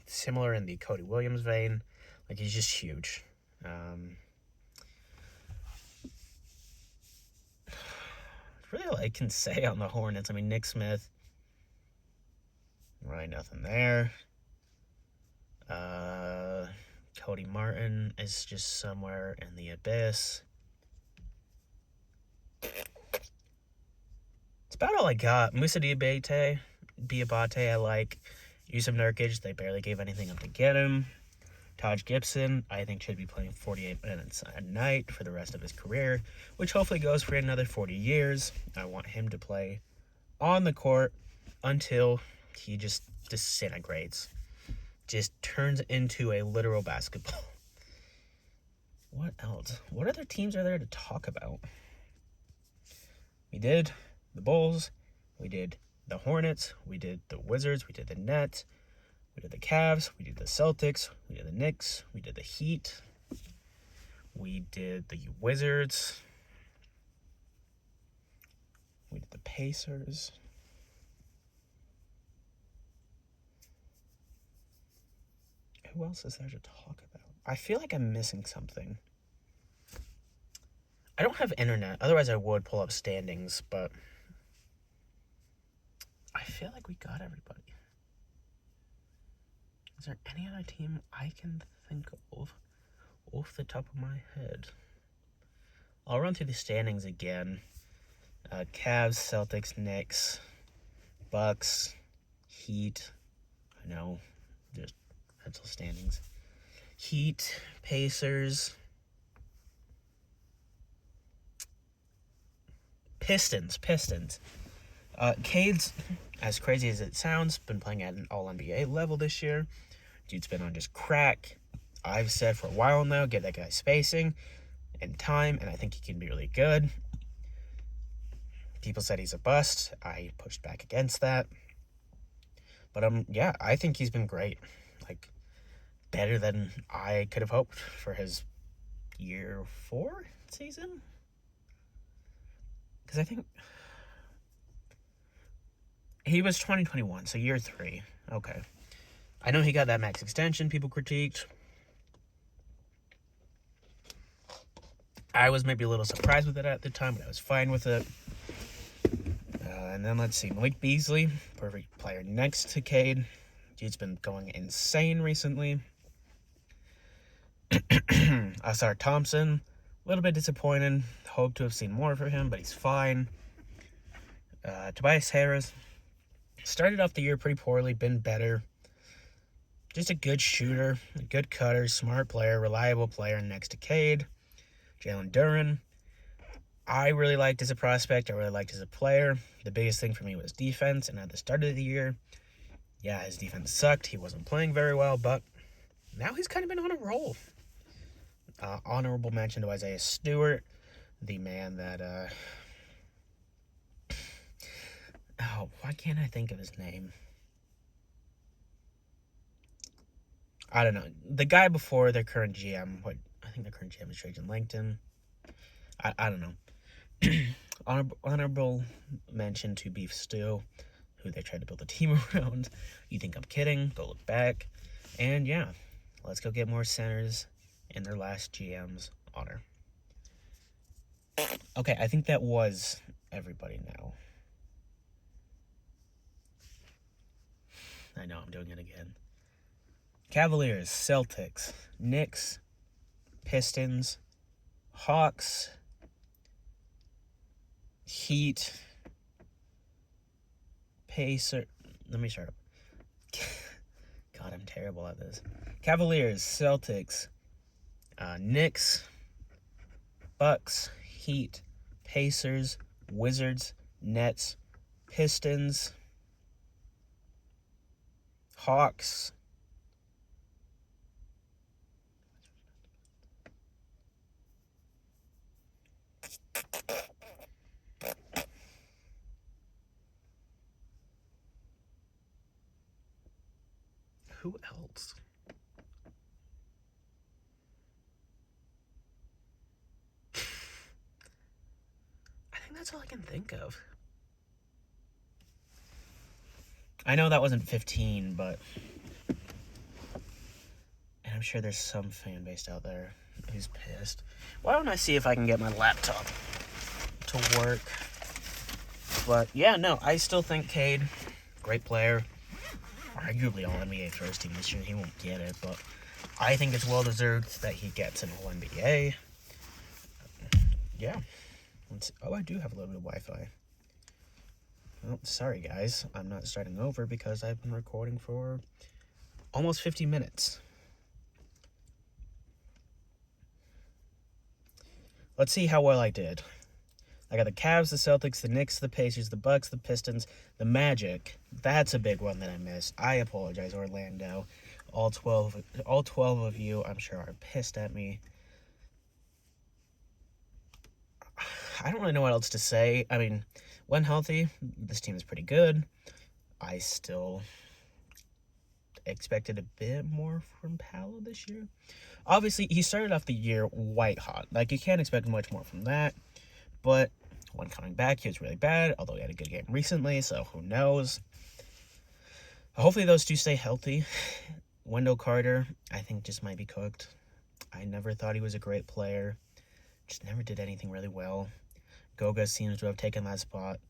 Similar in the Cody Williams vein. He's just huge. Really all I can say on the Hornets. Nick Smith, really nothing there. Cody Martin is just somewhere in the abyss. It's about all I got. Moussa Diabate I like. Yusuf Nurkic, they barely gave anything up to get him. Taj Gibson, I think, should be playing 48 minutes a night for the rest of his career, which hopefully goes for another 40 years. I want him to play on the court until he just disintegrates. Just turns into a literal basketball. What else? What other teams are there to talk about? We did the Bulls. We did the Hornets. We did the Wizards. We did the Nets. We did the Cavs. We did the Celtics. We did the Knicks. We did the Heat. We did the Wizards. We did the Pacers. Who else is there to talk about? I feel like I'm missing something. I don't have internet. Otherwise, I would pull up standings, but I feel like we got everybody. Is there any other team I can think of off the top of my head? I'll run through the standings again. Cavs, Celtics, Knicks, Bucks, Heat. I know, just mental standings. Heat, Pacers, Pistons. Cade's, as crazy as it sounds, been playing at an all-NBA level this year. Dude's been on just crack. I've said for a while now, get that guy spacing and time, and I think he can be really good. People said he's a bust. I pushed back against that. But yeah, I think he's been great. Like, better than I could have hoped for his year 4 season. Because I think he was 2021, so year 3. Okay. I know he got that max extension people critiqued. I was maybe a little surprised with it at the time, but I was fine with it. And then let's see, Malik Beasley, perfect player next to Cade. Dude's been going insane recently. Asar Thompson, a little bit disappointed. Hope to have seen more for him, but he's fine. Tobias Harris started off the year pretty poorly, been better. Just a good shooter, a good cutter, smart player, reliable player next to Cade. Jalen Duren, I really liked as a prospect. I really liked as a player. The biggest thing for me was defense, and at the start of the year, yeah, his defense sucked. He wasn't playing very well, but now he's kind of been on a roll. Honorable mention to Isaiah Stewart, the man that, why can't I think of his name? I don't know. The guy before their current GM, I think their current GM is Trajan Langton. I don't know. Honorable mention to Beef Stew, who they tried to build a team around. You think I'm kidding? Go look back. And yeah, let's go get more centers in their last GM's honor. Okay, I think that was everybody now. I know, I'm doing it again. Cavaliers, Celtics, Knicks, Pistons, Hawks, Heat, Pacers. Let me start up. God, I'm terrible at this. Cavaliers, Celtics, Knicks, Bucks, Heat, Pacers, Wizards, Nets, Pistons, Hawks, who else? I think that's all I can think of. I know that wasn't 15, but... And I'm sure there's some fan base out there who's pissed. Why don't I see if I can get my laptop to work? But, yeah, no, I still think Cade, great player. Arguably all-NBA first team this year. He won't get it, but I think it's well-deserved that he gets an all-NBA. Yeah. Oh, I do have a little bit of Wi-Fi. Well, sorry, guys. I'm not starting over because I've been recording for almost 50 minutes. Let's see how well I did. I got the Cavs, the Celtics, the Knicks, the Pacers, the Bucks, the Pistons, the Magic. That's a big one that I missed. I apologize, Orlando. All 12 of you, I'm sure, are pissed at me. I don't really know what else to say. I mean, when healthy, this team is pretty good. I still expected a bit more from Paolo this year. Obviously, he started off the year white hot. Like, you can't expect much more from that. But when coming back, he was really bad, although he had a good game recently, so who knows. Hopefully those two stay healthy. Wendell Carter, I think, just might be cooked. I never thought he was a great player. Just never did anything really well. Goga seems to have taken that spot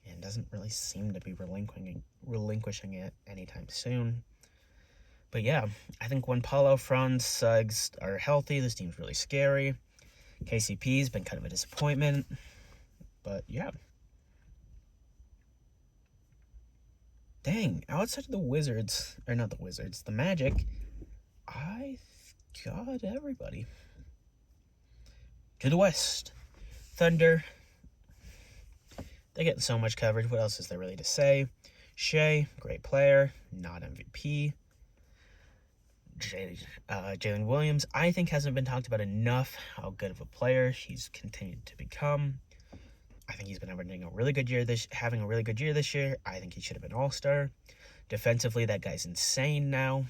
and doesn't really seem to be relinquishing it anytime soon. But yeah, I think when Paulo, Franz, Suggs are healthy, this team's really scary. KCP's been kind of a disappointment. But yeah. Dang, outside of the Wizards, or not the Wizards, the Magic, I got everybody. To the West. Thunder. They get so much coverage. What else is there really to say? Shea, great player, not MVP. Jalen Williams, I think, hasn't been talked about enough how good of a player he's continued to become. I think he's been having a really good year this year. I think he should have been All-Star. Defensively, that guy's insane now.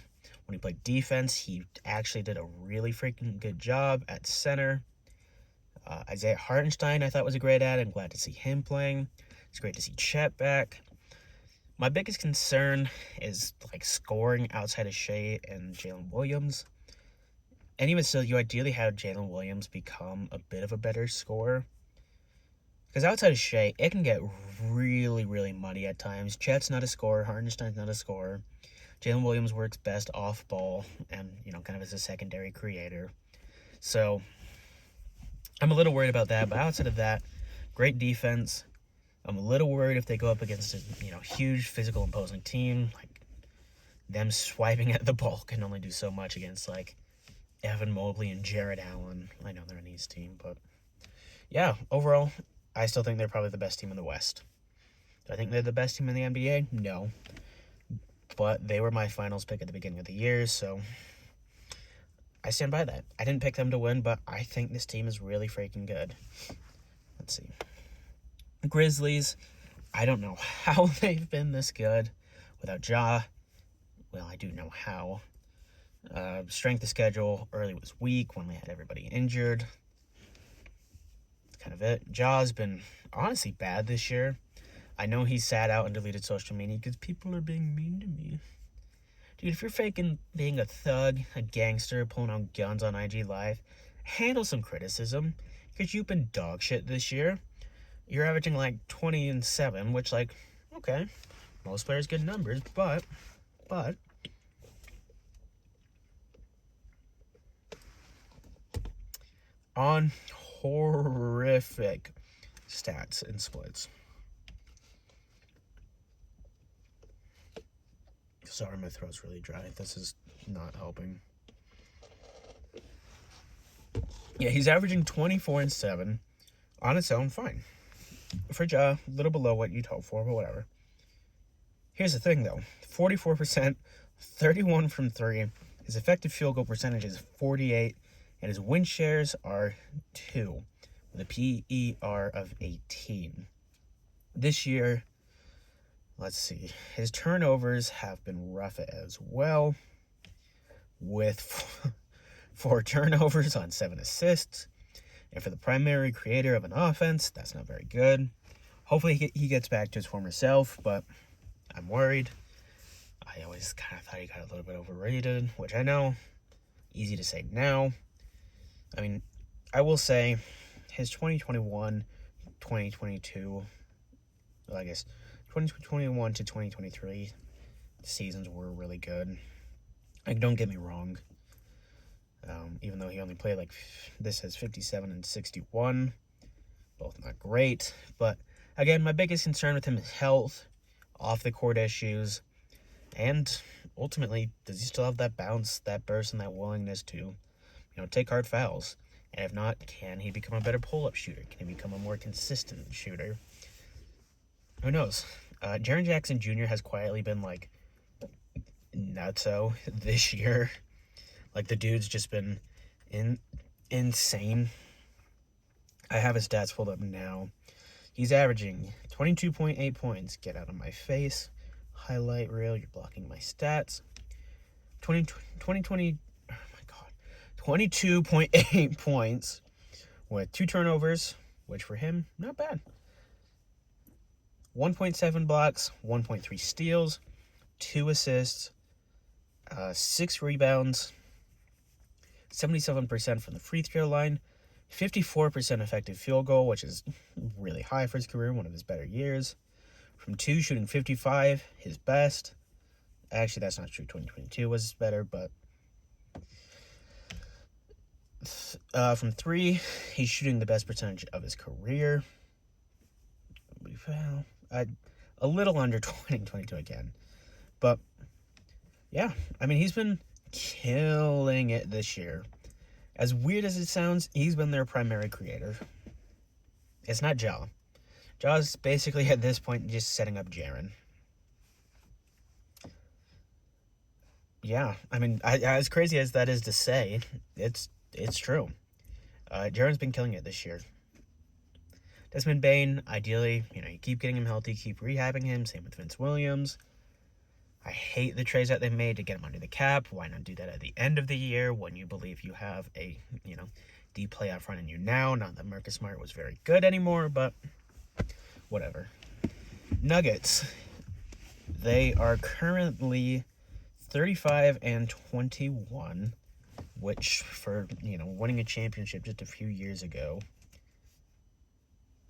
When he played defense, he actually did a really freaking good job at center. Isaiah Hartenstein, I thought, was a great add. I'm glad to see him playing. It's great to see Chet back. My biggest concern is scoring outside of Shea and Jalen Williams. And even so, you ideally have Jalen Williams become a bit of a better scorer. Because outside of Shea, it can get really, really muddy at times. Chet's not a scorer. Hartenstein's not a scorer. Jalen Williams works best off ball and, kind of as a secondary creator. So I'm a little worried about that. But outside of that, great defense. I'm a little worried if they go up against a huge physical imposing team. Them swiping at the ball can only do so much against Evan Mobley and Jared Allen. I know they're an East team, but yeah, overall, I still think they're probably the best team in the West. Do I think they're the best team in the NBA? No. But they were my finals pick at the beginning of the year, so I stand by that. I didn't pick them to win, but I think this team is really freaking good. Let's see. Grizzlies, I don't know how they've been this good without Ja. Well, I do know how. Strength of schedule early was weak when they had everybody injured. That's kind of it. Ja's been honestly bad this year. I know he sat out and deleted social media because people are being mean to me. Dude, if you're faking being a thug, a gangster, pulling out guns on IG Live, handle some criticism because you've been dog shit this year. You're averaging 20 and 7, which okay, most players get numbers, but on horrific stats and splits. Sorry, my throat's really dry. This is not helping. Yeah, he's averaging 24 and 7 on its own, fine. For Ja, a little below what you'd hope for, but whatever. Here's the thing, though. 44%, 31 from 3. His effective field goal percentage is 48, and his win shares are 2, with a PER of 18. This year, let's see, his turnovers have been rough as well, with 4 turnovers on 7 assists. And for the primary creator of an offense, that's not very good. Hopefully he gets back to his former self, but I'm worried. I always kind of thought he got a little bit overrated, which I know, easy to say now. I mean, I will say his 2021, 2022, well, I guess 2021 to 2023 seasons were really good. Don't get me wrong. Even though he only played this says 57 and 61, both not great. But again, my biggest concern with him is health, off the court issues, and ultimately, does he still have that bounce, that burst, and that willingness to, take hard fouls? And if not, can he become a better pull-up shooter? Can he become a more consistent shooter? Who knows? Jaren Jackson Jr. has quietly been nutso this year. The dude's just been insane. I have his stats pulled up now. He's averaging 22.8 points. Get out of my face. Highlight reel, you're blocking my stats. 2020, oh my God. 22.8 points with 2 turnovers, which for him, not bad. 1.7 blocks, 1.3 steals, 2 assists, 6 rebounds, 77% from the free throw line, 54% effective field goal, which is really high for his career, one of his better years. From 2, shooting 55, his best. Actually, that's not true. 2022 was better, but from 3, he's shooting the best percentage of his career. Well, a little under 2022 again. But, yeah, I mean, he's been killing it this year. As weird as it sounds, he's been their primary creator. It's not Ja. Ja's basically, at this point, just setting up Jaren. Yeah, I mean, as crazy as that is to say, it's true. Jaren's been killing it this year. Desmond Bane, ideally, you keep getting him healthy, keep rehabbing him. Same with Vince Williams. I hate the trades that they made to get him under the cap. Why not do that at the end of the year when you believe you have a, deep playoff run in you now? Not that Marcus Smart was very good anymore, but whatever. Nuggets. They are currently 35-21, which for, winning a championship just a few years ago,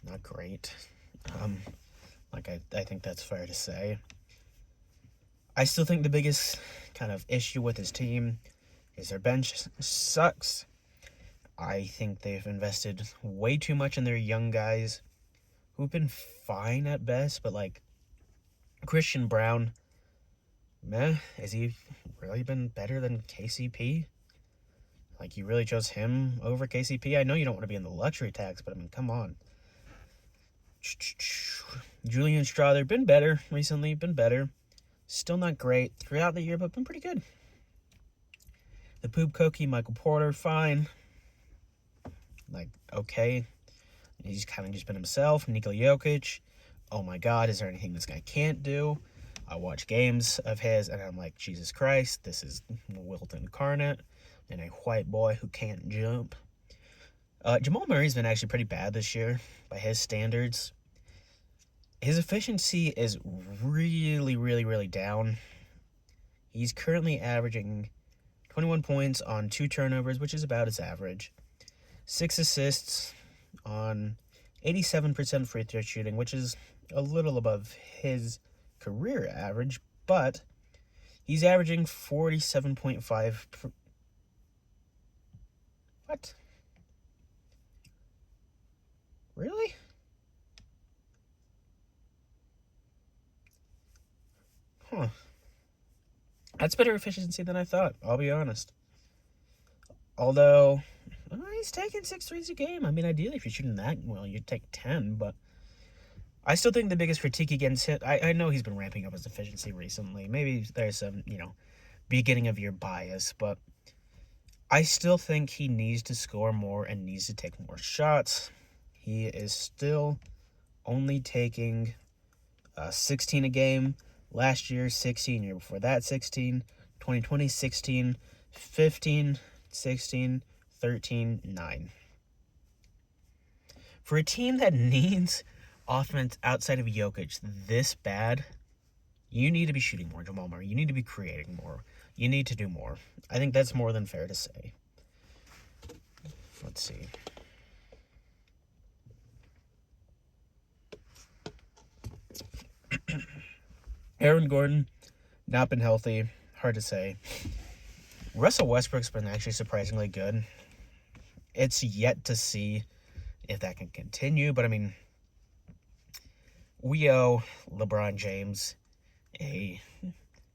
not great. I think that's fair to say. I still think the biggest kind of issue with his team is their bench sucks. I think they've invested way too much in their young guys who've been fine at best, but Christian Braun, has he really been better than KCP? You really chose him over KCP? I know you don't want to be in the luxury tax, but I mean, come on. Julian Strawther, been better recently, been better. Still not great throughout the year, but been pretty good. The Poop Cookie, Michael Porter, fine. Okay. He's kind of just been himself. Nikola Jokic, oh my God, is there anything this guy can't do? I watch games of his, and I'm like, Jesus Christ, this is Wilt incarnate, and a white boy who can't jump. Jamal Murray's been actually pretty bad this year by his standards. His efficiency is really, really, really down. He's currently averaging 21 points on 2 turnovers, which is about his average. 6 assists on 87% free throw shooting, which is a little above his career average, but he's averaging 47.5. What? Really? Huh. That's better efficiency than I thought, I'll be honest. Although, he's taking 6 threes a game. I mean, ideally, if you're shooting that well, you'd take 10, but I still think the biggest critique against him, I know he's been ramping up his efficiency recently. Maybe there's some, beginning of year bias, but I still think he needs to score more and needs to take more shots. He is still only taking 16 a game. Last year, 16. Year before that, 16. 2020, 16. 15, 16, 13, 9. For a team that needs offense outside of Jokic this bad, you need to be shooting more, Jamal Murray. You need to be creating more. You need to do more. I think that's more than fair to say. Let's see. Aaron Gordon, not been healthy. Hard to say. Russell Westbrook's been actually surprisingly good. It's yet to see if that can continue, but I mean, we owe LeBron James a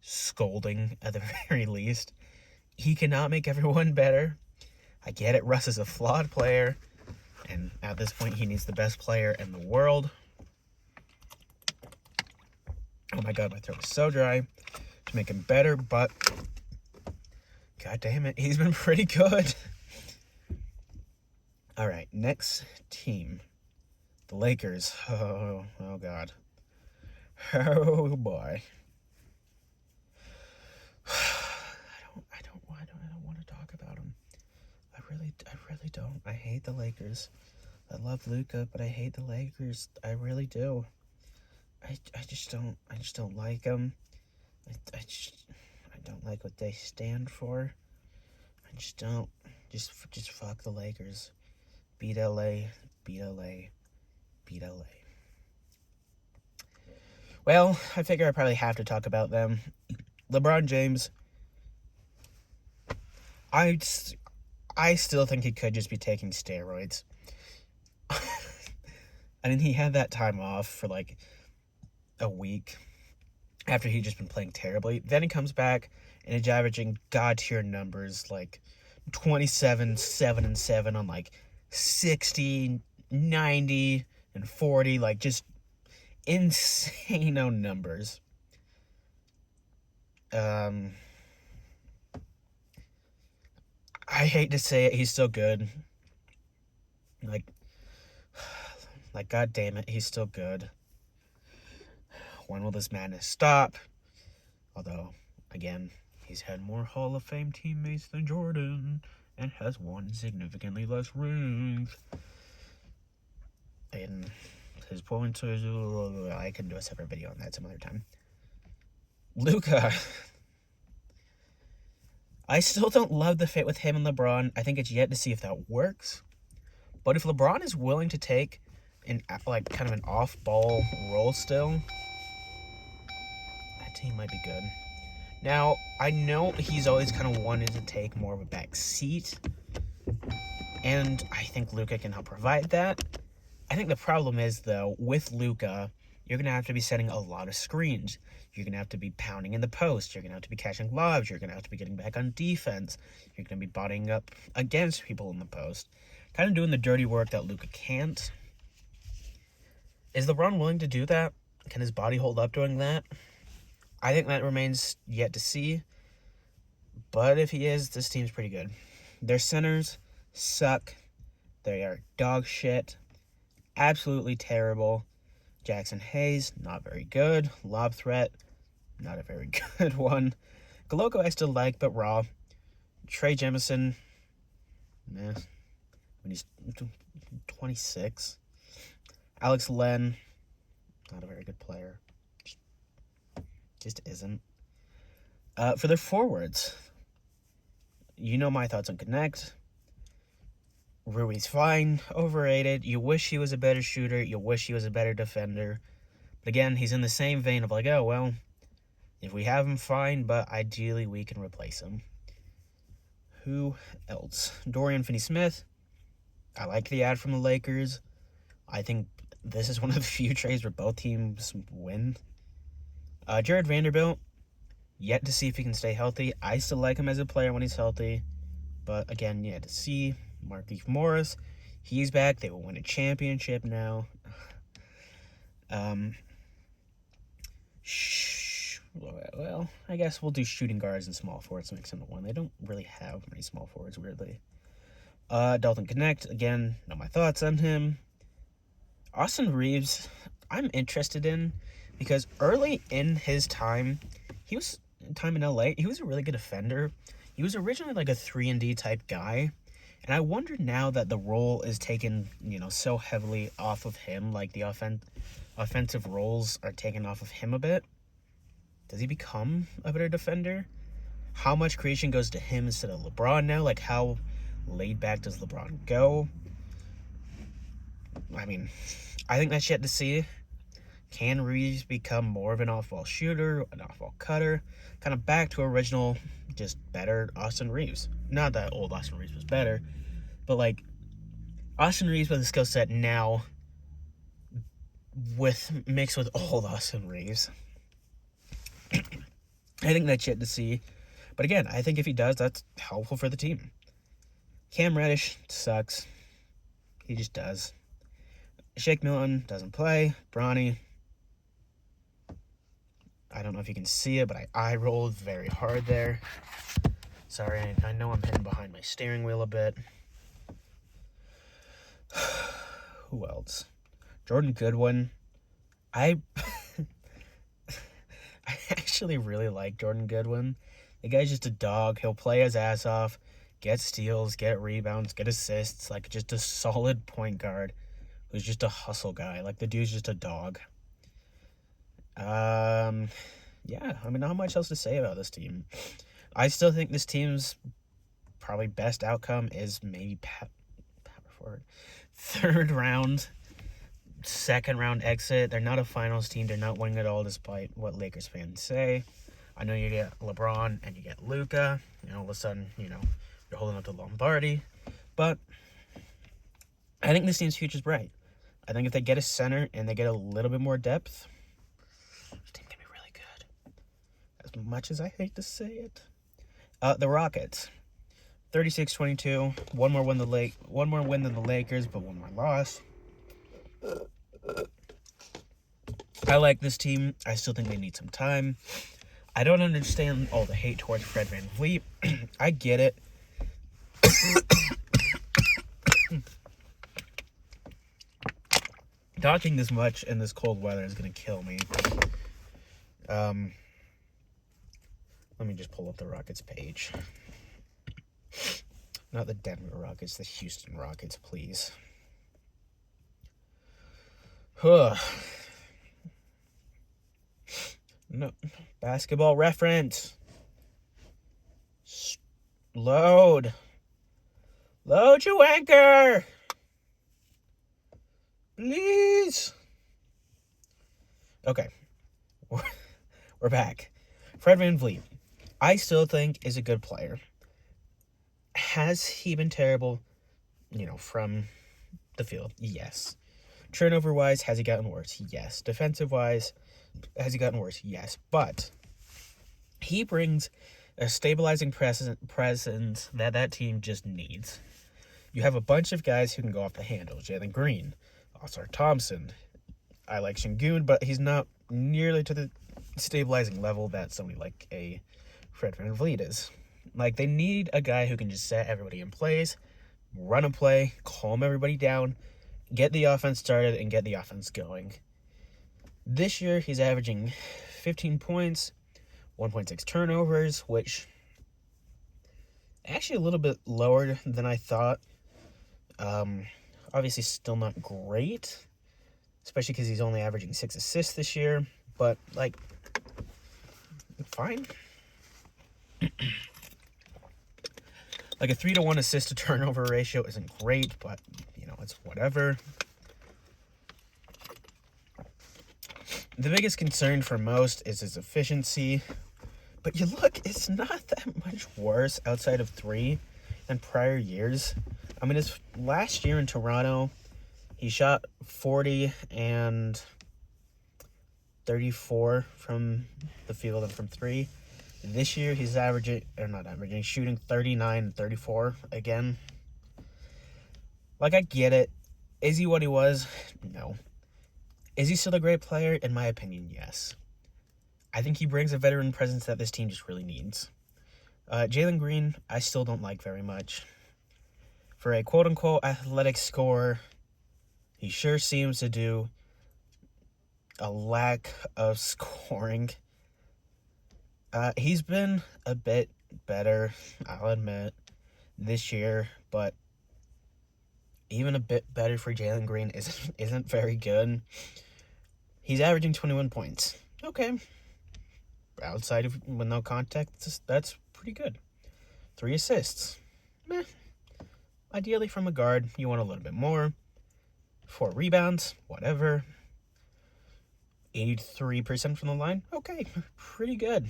scolding at the very least. He cannot make everyone better. I get it, Russ is a flawed player, and at this point he needs the best player in the world. Oh my God, my throat is so dry. To make him better, but God damn it, he's been pretty good. All right, next team. The Lakers. Oh God. Oh boy. I don't want to talk about them. I really don't. I hate the Lakers. I love Luka, but I hate the Lakers. I really do. I just don't like them. I don't like what they stand for. I just don't. Just fuck the Lakers. Beat LA. Beat LA. Beat LA. Well, I figure I probably have to talk about them. LeBron James, I still think he could just be taking steroids. I mean, he had that time off for like a week after he'd just been playing terribly. Then he comes back and he's averaging god tier numbers like 27, 7, and 7 on like 60, 90, and 40, like just insane numbers. I hate to say it, he's still good. Like god damn it, he's still good. When will this madness stop? Although, again, he's had more Hall of Fame teammates than Jordan and has won significantly less rings. And his points are... I can do a separate video on that some other time. Luka. I still don't love the fit with him and LeBron. I think it's yet to see if that works. But if LeBron is willing to take like kind of an off-ball role still, that team might be good. Now, I know he's always kind of wanted to take more of a back seat, and I think Luka can help provide that. I think the problem is, though, with Luka, you're going to have to be setting a lot of screens. You're going to have to be pounding in the post. You're going to have to be catching lobs. You're going to have to be getting back on defense. You're going to be butting up against people in the post. Kind of doing the dirty work that Luka can't. Is LeBron willing to do that? Can his body hold up doing that? I think that remains yet to see. But if he is, this team's pretty good. Their centers suck. They are dog shit. Absolutely terrible. Jackson Hayes, not very good. Lob threat, not a very good one. Goloko I still like, but raw. Trey Jemison, meh. When he's 26. Alex Len, not a very good player. Just isn't. For their forwards, you know my thoughts on Connect. Rui's fine, overrated. You wish he was a better shooter. You wish he was a better defender. But again, he's in the same vein of like, oh, well, if we have him, fine, but ideally we can replace him. Who else? Dorian Finney-Smith. I like the ad from the Lakers. I think this is one of the few trades where both teams win. Jared Vanderbilt, yet to see if he can stay healthy. I still like him as a player when he's healthy. But again, yet to see. Markieff Morris, he's back. They will win a championship now. Well, I guess we'll do shooting guards and small forwards mix into one. They don't really have many small forwards, weirdly. Dalton Connect, again, know my thoughts on him. Austin Reeves, I'm interested in because early in his time, in LA, he was a really good defender. He was originally like a 3-and-D type guy. And I wonder now that the role is taken, so heavily off of him, like the offensive roles are taken off of him a bit. Does he become a better defender? How much creation goes to him instead of LeBron now? Like, how laid back does LeBron go? I mean, I think that's yet to see. Can Reeves become more of an off-ball shooter, an off-ball cutter? Kind of back to original, just better Austin Reeves. Not that old Austin Reeves was better, but like Austin Reeves with a skill set now mixed with old Austin Reeves. I think that's yet to see. But again, I think if he does, that's helpful for the team. Cam Reddish sucks. He just does. Shake Milton doesn't play. Bronny, I don't know if you can see it, but I rolled very hard there. Sorry, I know I'm hidden behind my steering wheel a bit. Who else? Jordan Goodwin. I actually really like Jordan Goodwin. The guy's just a dog. He'll play his ass off, get steals, get rebounds, get assists. Like, just a solid point guard who's just a hustle guy. Like, the dude's just a dog. Yeah, I mean, not much else to say about this team. I still think this team's probably best outcome is maybe power forward. Third round, second round exit. They're not a finals team. They're not winning it all despite what Lakers fans say. I know you get LeBron and you get Luka, and all of a sudden, you're holding up to Lombardi. But I think this team's future's bright. I think if they get a center and they get a little bit more depth, this team can be really good. As much as I hate to say it. The Rockets. 36-22. One more win than the Lakers, but one more loss. I like this team. I still think they need some time. I don't understand all the hate towards Fred VanVleet. I get it. Talking this much in this cold weather is going to kill me. Let me just pull up the Rockets page. Not the Denver Rockets, the Houston Rockets, please. No. Basketball Reference. Load. Load your anchor. Please. Okay. We're back. Fred VanVleet, I still think is a good player. Has he been terrible, from the field? Yes. Turnover-wise, has he gotten worse? Yes. Defensive-wise, has he gotten worse? Yes. But he brings a stabilizing presence that team just needs. You have a bunch of guys who can go off the handle. Jalen Green, Ausar Thompson. I like Şengün, but he's not nearly to the stabilizing level that somebody like a Fred VanVleet is. Like, they need a guy who can just set everybody in place, run a play, calm everybody down, get the offense started, and get the offense going. This year, he's averaging 15 points, 1.6 turnovers, which actually a little bit lower than I thought. Obviously still not great, especially because he's only averaging 6 assists this year, but, fine. A 3-to-1 assist to turnover ratio isn't great, but, it's whatever. The biggest concern for most is his efficiency. But you look, it's not that much worse outside of 3 than prior years. I mean, his last year in Toronto, he shot 40 and 34 from the field and from 3. This year, he's shooting 39 and 34 again. I get it. Is he what he was? No. Is he still a great player? In my opinion, yes. I think he brings a veteran presence that this team just really needs. Jalen Green, I still don't like very much. For a quote-unquote athletic scorer, he sure seems to do a lack of scoring. He's been a bit better, I'll admit, this year, but even a bit better for Jalen Green isn't very good. He's averaging 21 points. Okay. Outside of with no contact, that's pretty good. 3 assists. Meh. Ideally from a guard, you want a little bit more. 4 rebounds, whatever. 83% from the line. Okay, pretty good.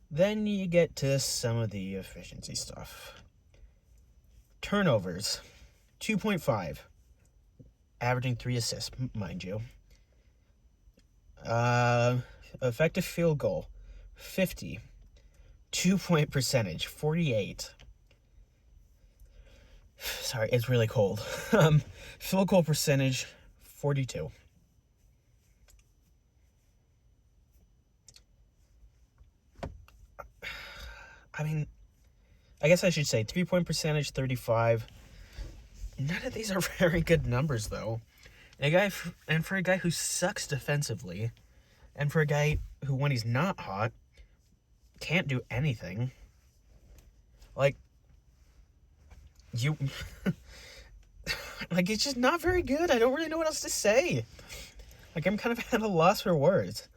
Then you get to some of the efficiency stuff. Turnovers, 2.5. Averaging 3 assists, mind you. Effective field goal, 50. 2-point percentage, 48. Sorry, it's really cold. Field goal percentage, 42. I mean, I guess I should say 3-point percentage, 35. None of these are very good numbers, though. And for a guy who sucks defensively, and for a guy who, when he's not hot, can't do anything. It's just not very good. I don't really know what else to say. I'm kind of at a loss for words.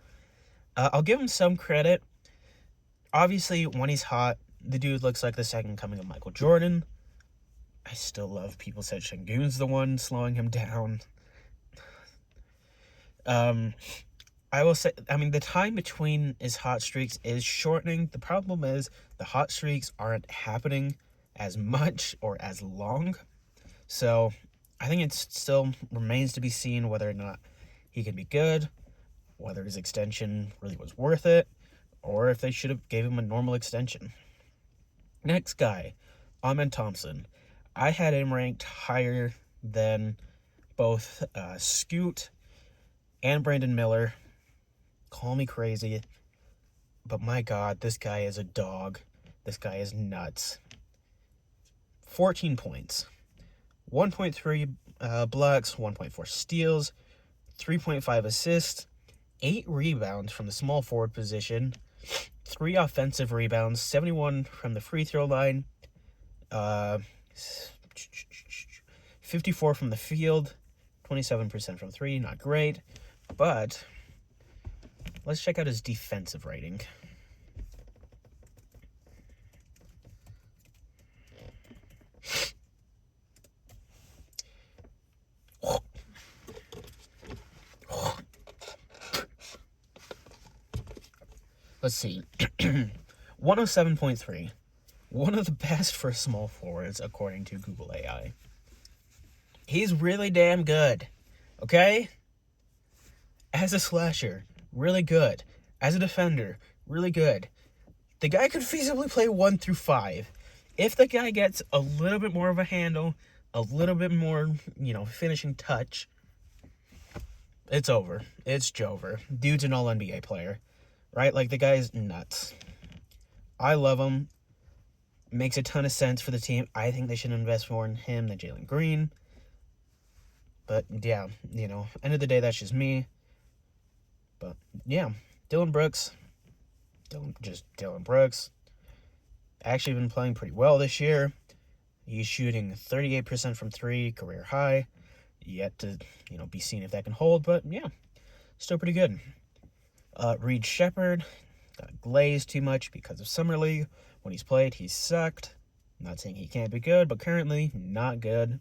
I'll give him some credit. Obviously, when he's hot, the dude looks like the second coming of Michael Jordan. I still love people said Şengün's the one slowing him down. I will say, I mean, the time between his hot streaks is shortening. The problem is the hot streaks aren't happening as much or as long. So I think it still remains to be seen whether or not he can be good, whether his extension really was worth it, or if they should have gave him a normal extension. Next guy, Amen Thompson. I had him ranked higher than both Scoot and Brandon Miller. Call me crazy, but my God, this guy is a dog. This guy is nuts. 14 points, 1.3 blocks, 1.4 steals, 3.5 assists, 8 rebounds from the small forward position, 3 offensive rebounds, 71 from the free throw line, 54 from the field, 27% from 3, not great, but let's check out his defensive rating. Let's see. 107.3. One of the best for small forwards, according to Google AI. He's really damn good. Okay? As a slasher, really good. As a defender, really good. The guy could feasibly play 1 through 5. If the guy gets a little bit more of a handle, a little bit more, finishing touch, it's over. It's Jover. Dude's an all-NBA player. Right? Like, the guy's nuts. I love him. Makes a ton of sense for the team. I think they should invest more in him than Jalen Green. But, yeah, end of the day, that's just me. But, yeah, Dylan Brooks. Dylan Brooks. Actually been playing pretty well this year. He's shooting 38% from 3, career high. Yet to, be seen if that can hold. But, yeah, still pretty good. Reed Shepherd got glazed too much because of Summer League. When he's played, he's sucked. Not saying he can't be good, but currently not good.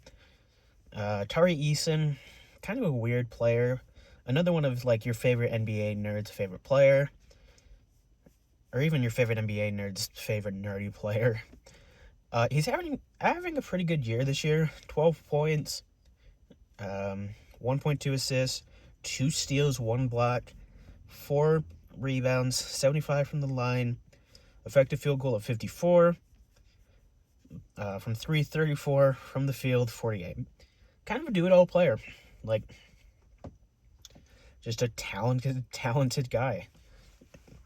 Tari Eason, kind of a weird player. Another one of your favorite NBA nerd's favorite player, or even your favorite NBA nerd's favorite nerdy player. He's having a pretty good year this year. 12 points, 1.2 assists, 2 steals, 1 block. 4 rebounds, 75 from the line, effective field goal of 54, from 3, 34, from the field, 48. Kind of a do-it-all player. Just a talented guy.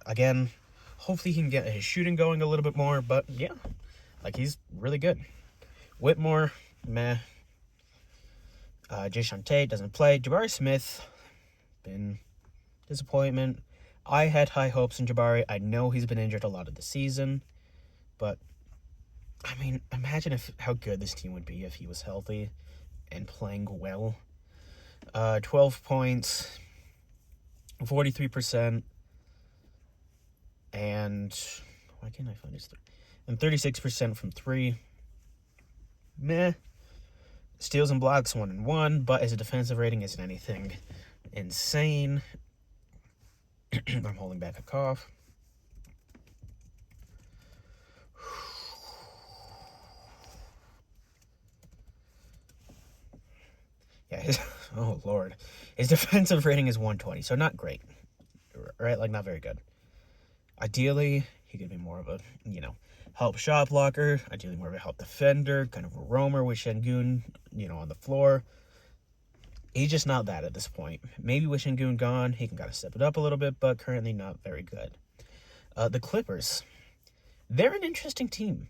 Again, hopefully he can get his shooting going a little bit more, but yeah, he's really good. Whitmore, meh. Jae'Sean Tate doesn't play. Jabari Smith, been disappointment. I had high hopes in Jabari. I know he's been injured a lot of the season, but I mean, imagine how good this team would be if he was healthy and playing well. 12 points, 43%, and why can't I find his 3? And 36% from 3. Meh. Steals and blocks 1-1, but his defensive rating isn't anything insane. I'm holding back a cough. Yeah, oh Lord. His defensive rating is 120, so not great. Right? Not very good. Ideally, he could be more of a, help shot blocker. Ideally, more of a help defender, kind of a roamer with Şengün, on the floor. He's just not that at this point. Maybe with Şengün gone, he can kind of step it up a little bit, but currently not very good. The Clippers. They're an interesting team.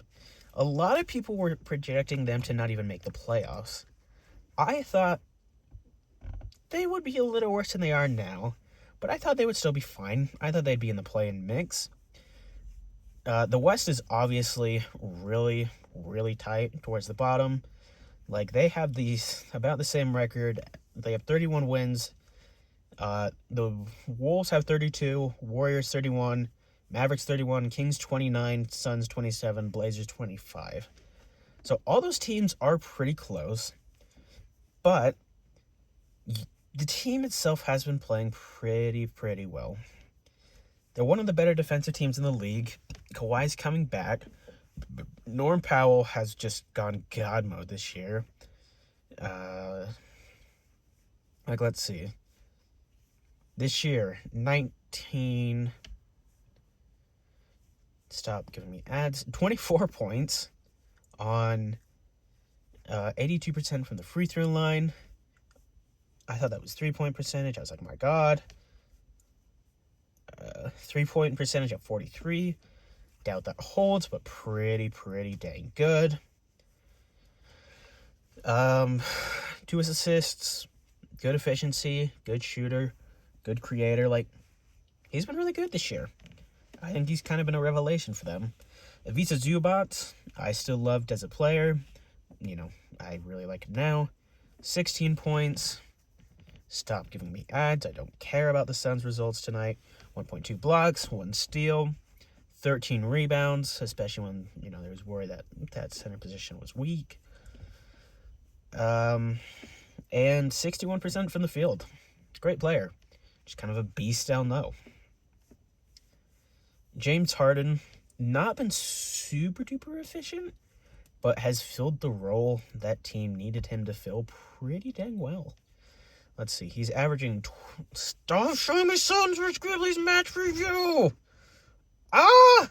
A lot of people were projecting them to not even make the playoffs. I thought they would be a little worse than they are now, but I thought they would still be fine. I thought they'd be in the play-in mix. The West is obviously really, really tight towards the bottom. They have about the same record. They have 31 wins. The Wolves have 32, Warriors 31, Mavericks 31, Kings 29, Suns 27, Blazers 25. So all those teams are pretty close, but the team itself has been playing pretty well. They're one of the better defensive teams in the league. Kawhi's coming back. Norm Powell has just gone God mode this year. Let's see. This year, 19... Stop giving me ads. 24 points on 82% from the free throw line. I thought that was 3-point percentage. I was like, my God. 3-point percentage at 43. Doubt that holds, but pretty dang good. 2 assists, good efficiency, good shooter, good creator. Like, he's been really good this year. I think he's kind of been a revelation for them. Ivica Zubac, I still loved as a player. You know, I really like him now. 16 points. Stop giving me ads. I don't care about the Suns' results tonight. 1.2 blocks, 1 steal, 13 rebounds, especially when, you know, there was worry that center position was weak. And 61% from the field. Great player. Just kind of a beast down low. James Harden, not been super duper efficient, but has filled the role that team needed him to fill pretty dang well. Let's see, he's averaging... Stop showing me Suns Rich Grizzlies match review! Ah!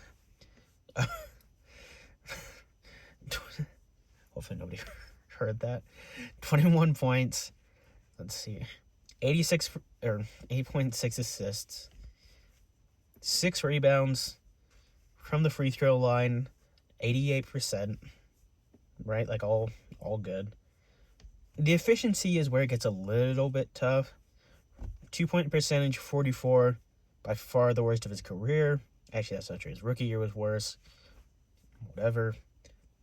Hopefully nobody heard that. 21 points. Let's see. 8.6 assists. 6 rebounds from the free throw line. 88%. Right? Like all good. The efficiency is where it gets a little bit tough. 2-point percentage, 44. By far the worst of his career. Actually, that's not true. His rookie year was worse. Whatever.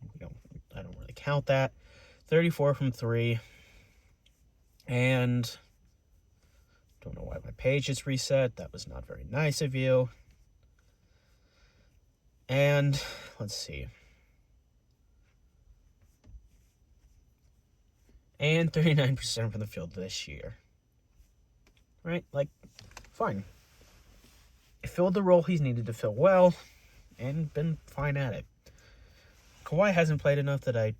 I don't really count that. 34 from 3. And don't know why my page is reset. That was not very nice of you. And let's see. And 39% from the field this year. Right? Like, fine. He filled the role he's needed to fill well, and been fine at it. Kawhi hasn't played enough that I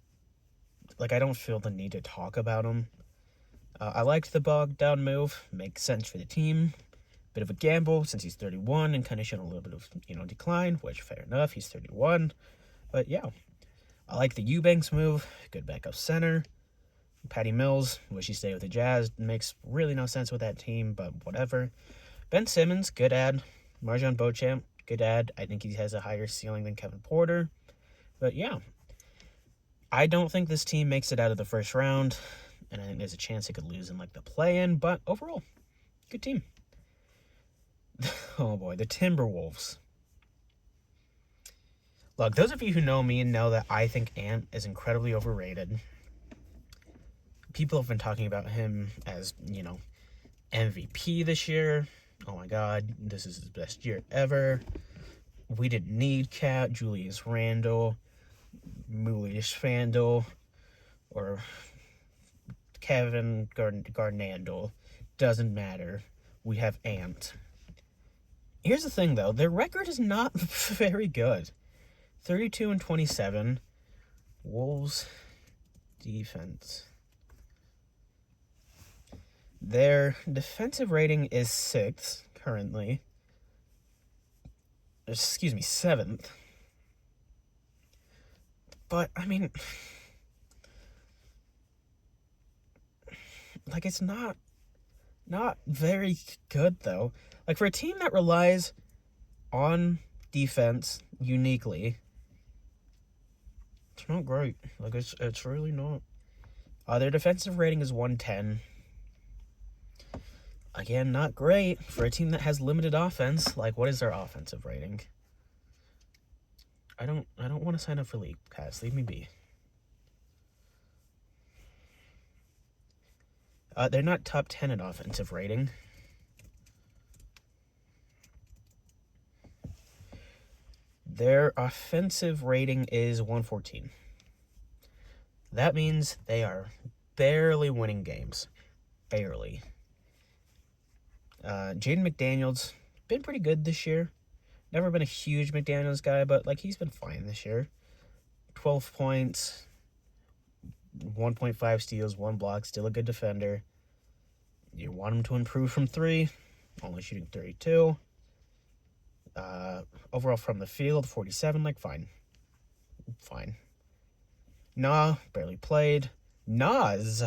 don't feel the need to talk about him. I liked the Bogdan move. Makes sense for the team. Bit of a gamble since he's 31 and kind of shown a little bit of, decline, which fair enough. He's 31. But yeah, I like the Eubanks move. Good backup center. Patty Mills, wish he stayed with the Jazz. Makes really no sense with that team, but whatever. Ben Simmons, good ad. Marjon Beauchamp, good ad. I think he has a higher ceiling than Kevin Porter. But yeah, I don't think this team makes it out of the first round, and I think there's a chance it could lose in the play-in, but overall, good team. Oh boy, the Timberwolves. Look, those of you who know me know that I think Ant is incredibly overrated. People have been talking about him as, MVP this year. Oh my God, this is his best year ever. We didn't need Cat, Julius Randle, Julius Randle, or Kevin Garnandle. Doesn't matter. We have Ant. Here's the thing, though. Their record is not very good. 32-27. Wolves defense. Their defensive rating is 6th currently. Excuse me, 7th. But, I mean, it's not very good, though. For a team that relies on defense uniquely, it's not great. It's really not. Their defensive rating is 110. Again, not great for a team that has limited offense. What is their offensive rating? I don't want to sign up for League Pass. Leave me be. They're not top 10 in offensive rating. Their offensive rating is 114. That means they are barely winning games. Barely. Jaden McDaniels, been pretty good this year. Never been a huge McDaniels guy, but like he's been fine this year. 12 points, 1.5 steals, 1 block, still a good defender. You want him to improve from 3, only shooting 32. Overall from the field, 47, like fine. Nah, barely played. Nas,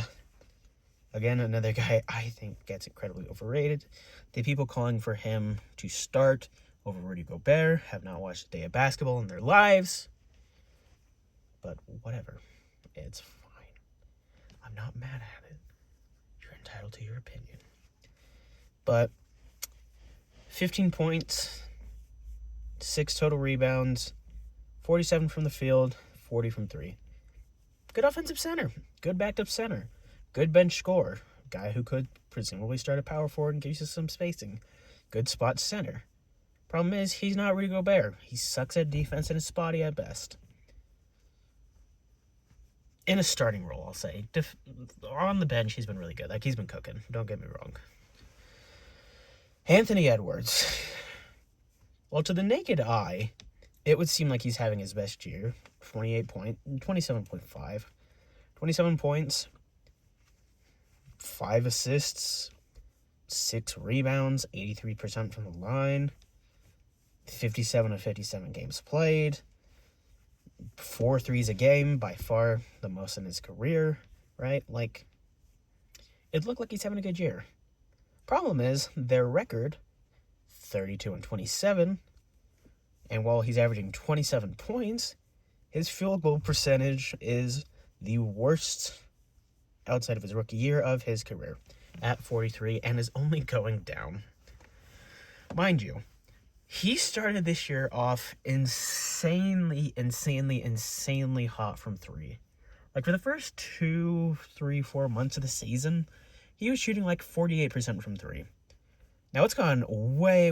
again, another guy I think gets incredibly overrated. The people calling for him to start over Rudy Gobert have not watched a day of basketball in their lives. But whatever. It's fine. I'm not mad at it. You're entitled to your opinion. But 15 points, 6 total rebounds, 47 from the field, 40 from 3. Good offensive center. Good backed up center. Good bench scorer. Guy who could presumably start a power forward and gives you some spacing. Good spot center. Problem is, he's not Rudy Gobert. He sucks at defense and is spotty at best. In a starting role, I'll say. On the bench, he's been really good. Like, he's been cooking. Don't get me wrong. Anthony Edwards. Well, to the naked eye, it would seem like he's having his best year. 27.5. 27 points. 5 assists. 6 rebounds. 83% from the line. 57 of 57 games played. 4 threes a game, by far the most in his career, right? Like, it looked like he's having a good year. Problem is, their record, 32 and 27, and while he's averaging 27 points, his field goal percentage is the worst outside of his rookie year of his career at 43 and is only going down. Mind you, he started this year off insanely hot from 3. Like, for the first 2, 3, 4 months of the season, he was shooting like 48% from 3. Now, it's gone way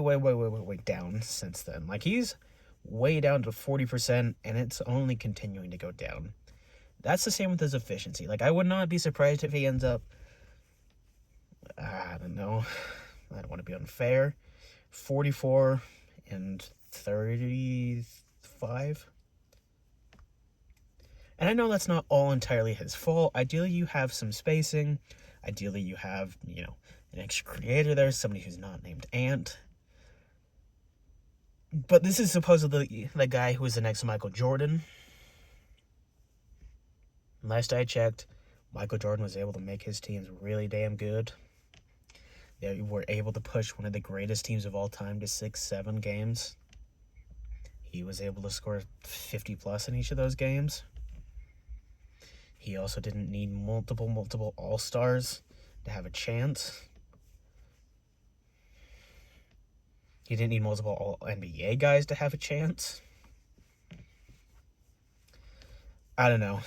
down since then. Like, he's way down to 40%, and it's only continuing to go down. That's the same with his efficiency. Like, I would not be surprised if he ends up, I don't know, I don't want to be unfair, 44 and 35. And I know that's not all entirely his fault. Ideally, you have some spacing. Ideally, you have, an extra creator there, somebody who's not named Ant. But this is supposedly the guy who is the next Michael Jordan. Last I checked, Michael Jordan was able to make his teams really damn good. They were able to push one of the greatest teams of all time to 6-7 games. He was able to score 50 plus in each of those games. He also didn't need multiple all-stars to have a chance. He didn't need multiple all-NBA guys to have a chance. I don't know.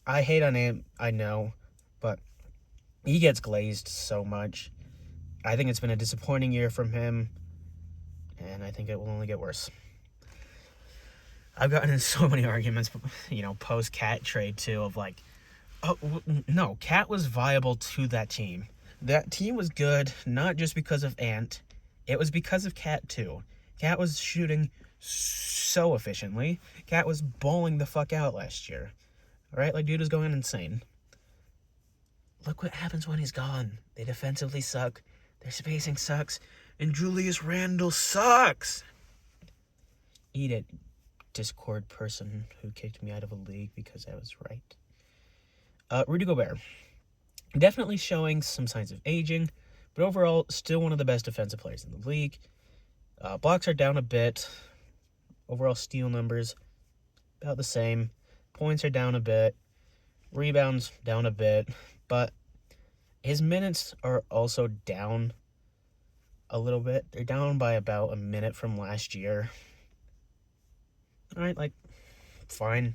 I hate on him, I know, but he gets glazed so much. I think it's been a disappointing year from him, and I think it will only get worse. I've gotten in so many arguments, post-Cat trade, too, of like, oh, no, Cat was viable to that team. That team was good, not just because of Ant. It was because of Cat, too. Cat was shooting so efficiently. Cat was bowling the fuck out last year. Right? Like, dude was going insane. Look what happens when he's gone. They defensively suck. Their spacing sucks. And Julius Randle sucks. Eat it, Discord person who kicked me out of a league because I was right. Rudy Gobert. Definitely showing some signs of aging, but overall, still one of the best defensive players in the league. Blocks are down a bit. Overall steal numbers, about the same. Points are down a bit. Rebounds, down a bit. But his minutes are also down a little bit. They're down by about a minute from last year. All right, like, fine.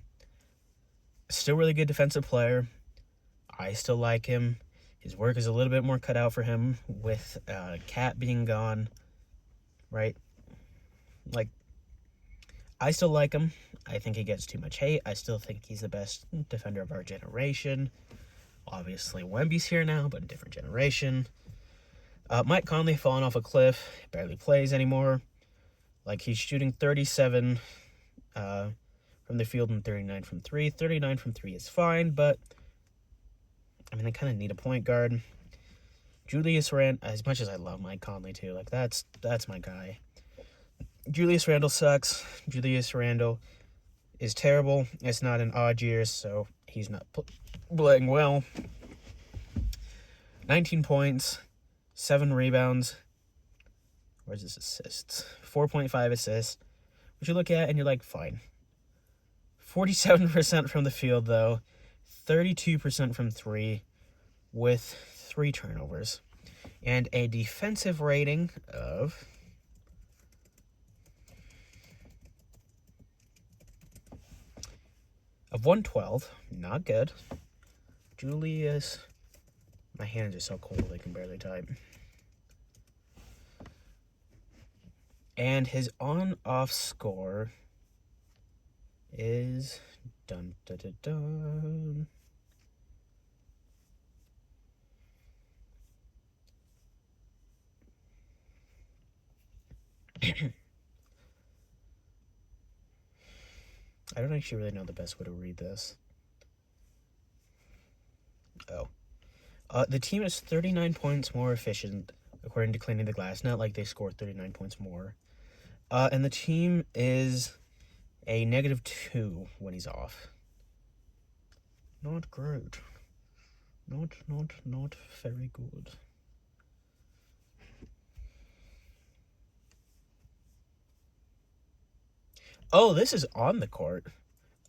Still really good defensive player. I still like him. His work is a little bit more cut out for him with Cat being gone, right? Like, I still like him. I think he gets too much hate. I still think he's the best defender of our generation. Obviously, Wemby's here now, but a different generation. Mike Conley falling off a cliff, barely plays anymore. Like, he's shooting 37 from the field and 39 from three. 39 from three is fine, but I mean, they kind of need a point guard. Julius Randle, as much as I love Mike Conley too, like that's my guy. Julius Randle sucks. Julius Randle is terrible. It's not an odd year, so he's not playing well. 19 points, 7 rebounds. Where's his assists? 4.5 assists, which you look at and you're like, fine. 47% from the field, though. 32% from three, with 3 turnovers. And a defensive rating of 112. Not good. Julius. My hands are so cold I can barely type. And his on-off score is dun dun dun dun. I don't actually really know the best way to read this. Oh. The team is 39 points more efficient, according to Cleaning the Glass. Not like they scored 39 points more. And the team is a -2 when he's off. Not great. Not very good. Oh, this is on the court.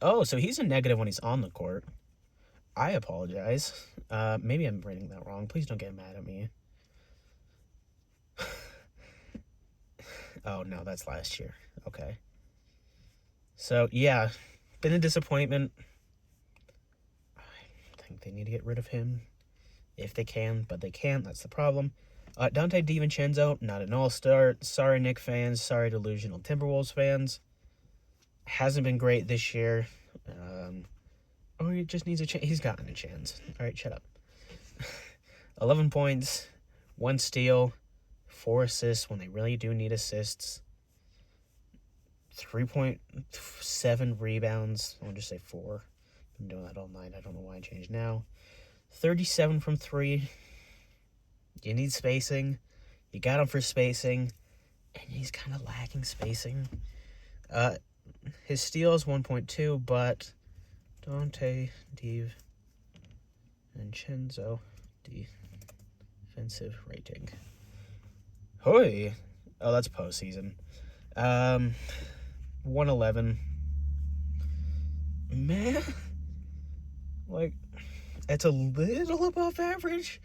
Oh, so he's a negative when he's on the court. I apologize. Maybe I'm reading that wrong. Please don't get mad at me. Oh, no, that's last year. Okay. So, yeah, been a disappointment. I think they need to get rid of him if they can, but they can't. That's the problem. Dante DiVincenzo, not an all-star. Sorry, Knicks fans. Sorry, delusional Timberwolves fans. Hasn't been great this year. Oh, he just needs a chance. He's gotten a chance. All right, shut up. 11 points, 1 steal, 4 assists when they really do need assists. 3.7 rebounds. I'll just say 4. I've been doing that all night. I don't know why I changed now. 37 from 3. You need spacing. You got him for spacing. And he's kind of lacking spacing. His steal is 1.2, but Dante DiVincenzo defensive rating. Hoi! Oh, that's postseason. 111. Man, like, it's a little above average,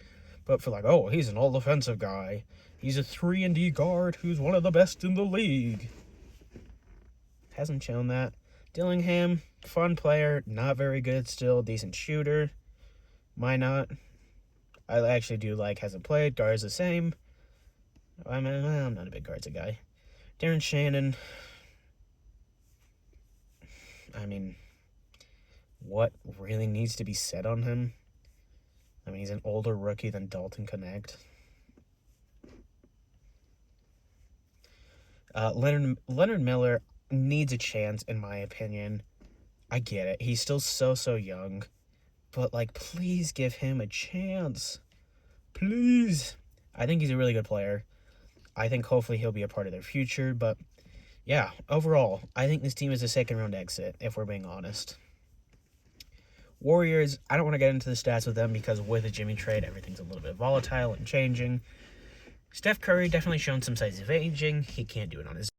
but for like, oh, he's an all-defensive guy. He's a 3-and-D guard who's one of the best in the league. Hasn't shown that. Dillingham, fun player, not very good still, decent shooter. Why not? I actually do like hasn't played. Guard's the same. I'm not a big guards guy. Darren Shannon. I mean, what really needs to be said on him? I mean, he's an older rookie than Dalton Connect. Leonard Miller needs a chance, in my opinion. I get it. He's still so young. But, like, please give him a chance. Please. I think he's a really good player. I think hopefully he'll be a part of their future. But, yeah, overall, I think this team is a second-round exit, if we're being honest. Warriors, I don't want to get into the stats with them because with the Jimmy trade, everything's a little bit volatile and changing. Steph Curry definitely shown some signs of aging. He can't do it on his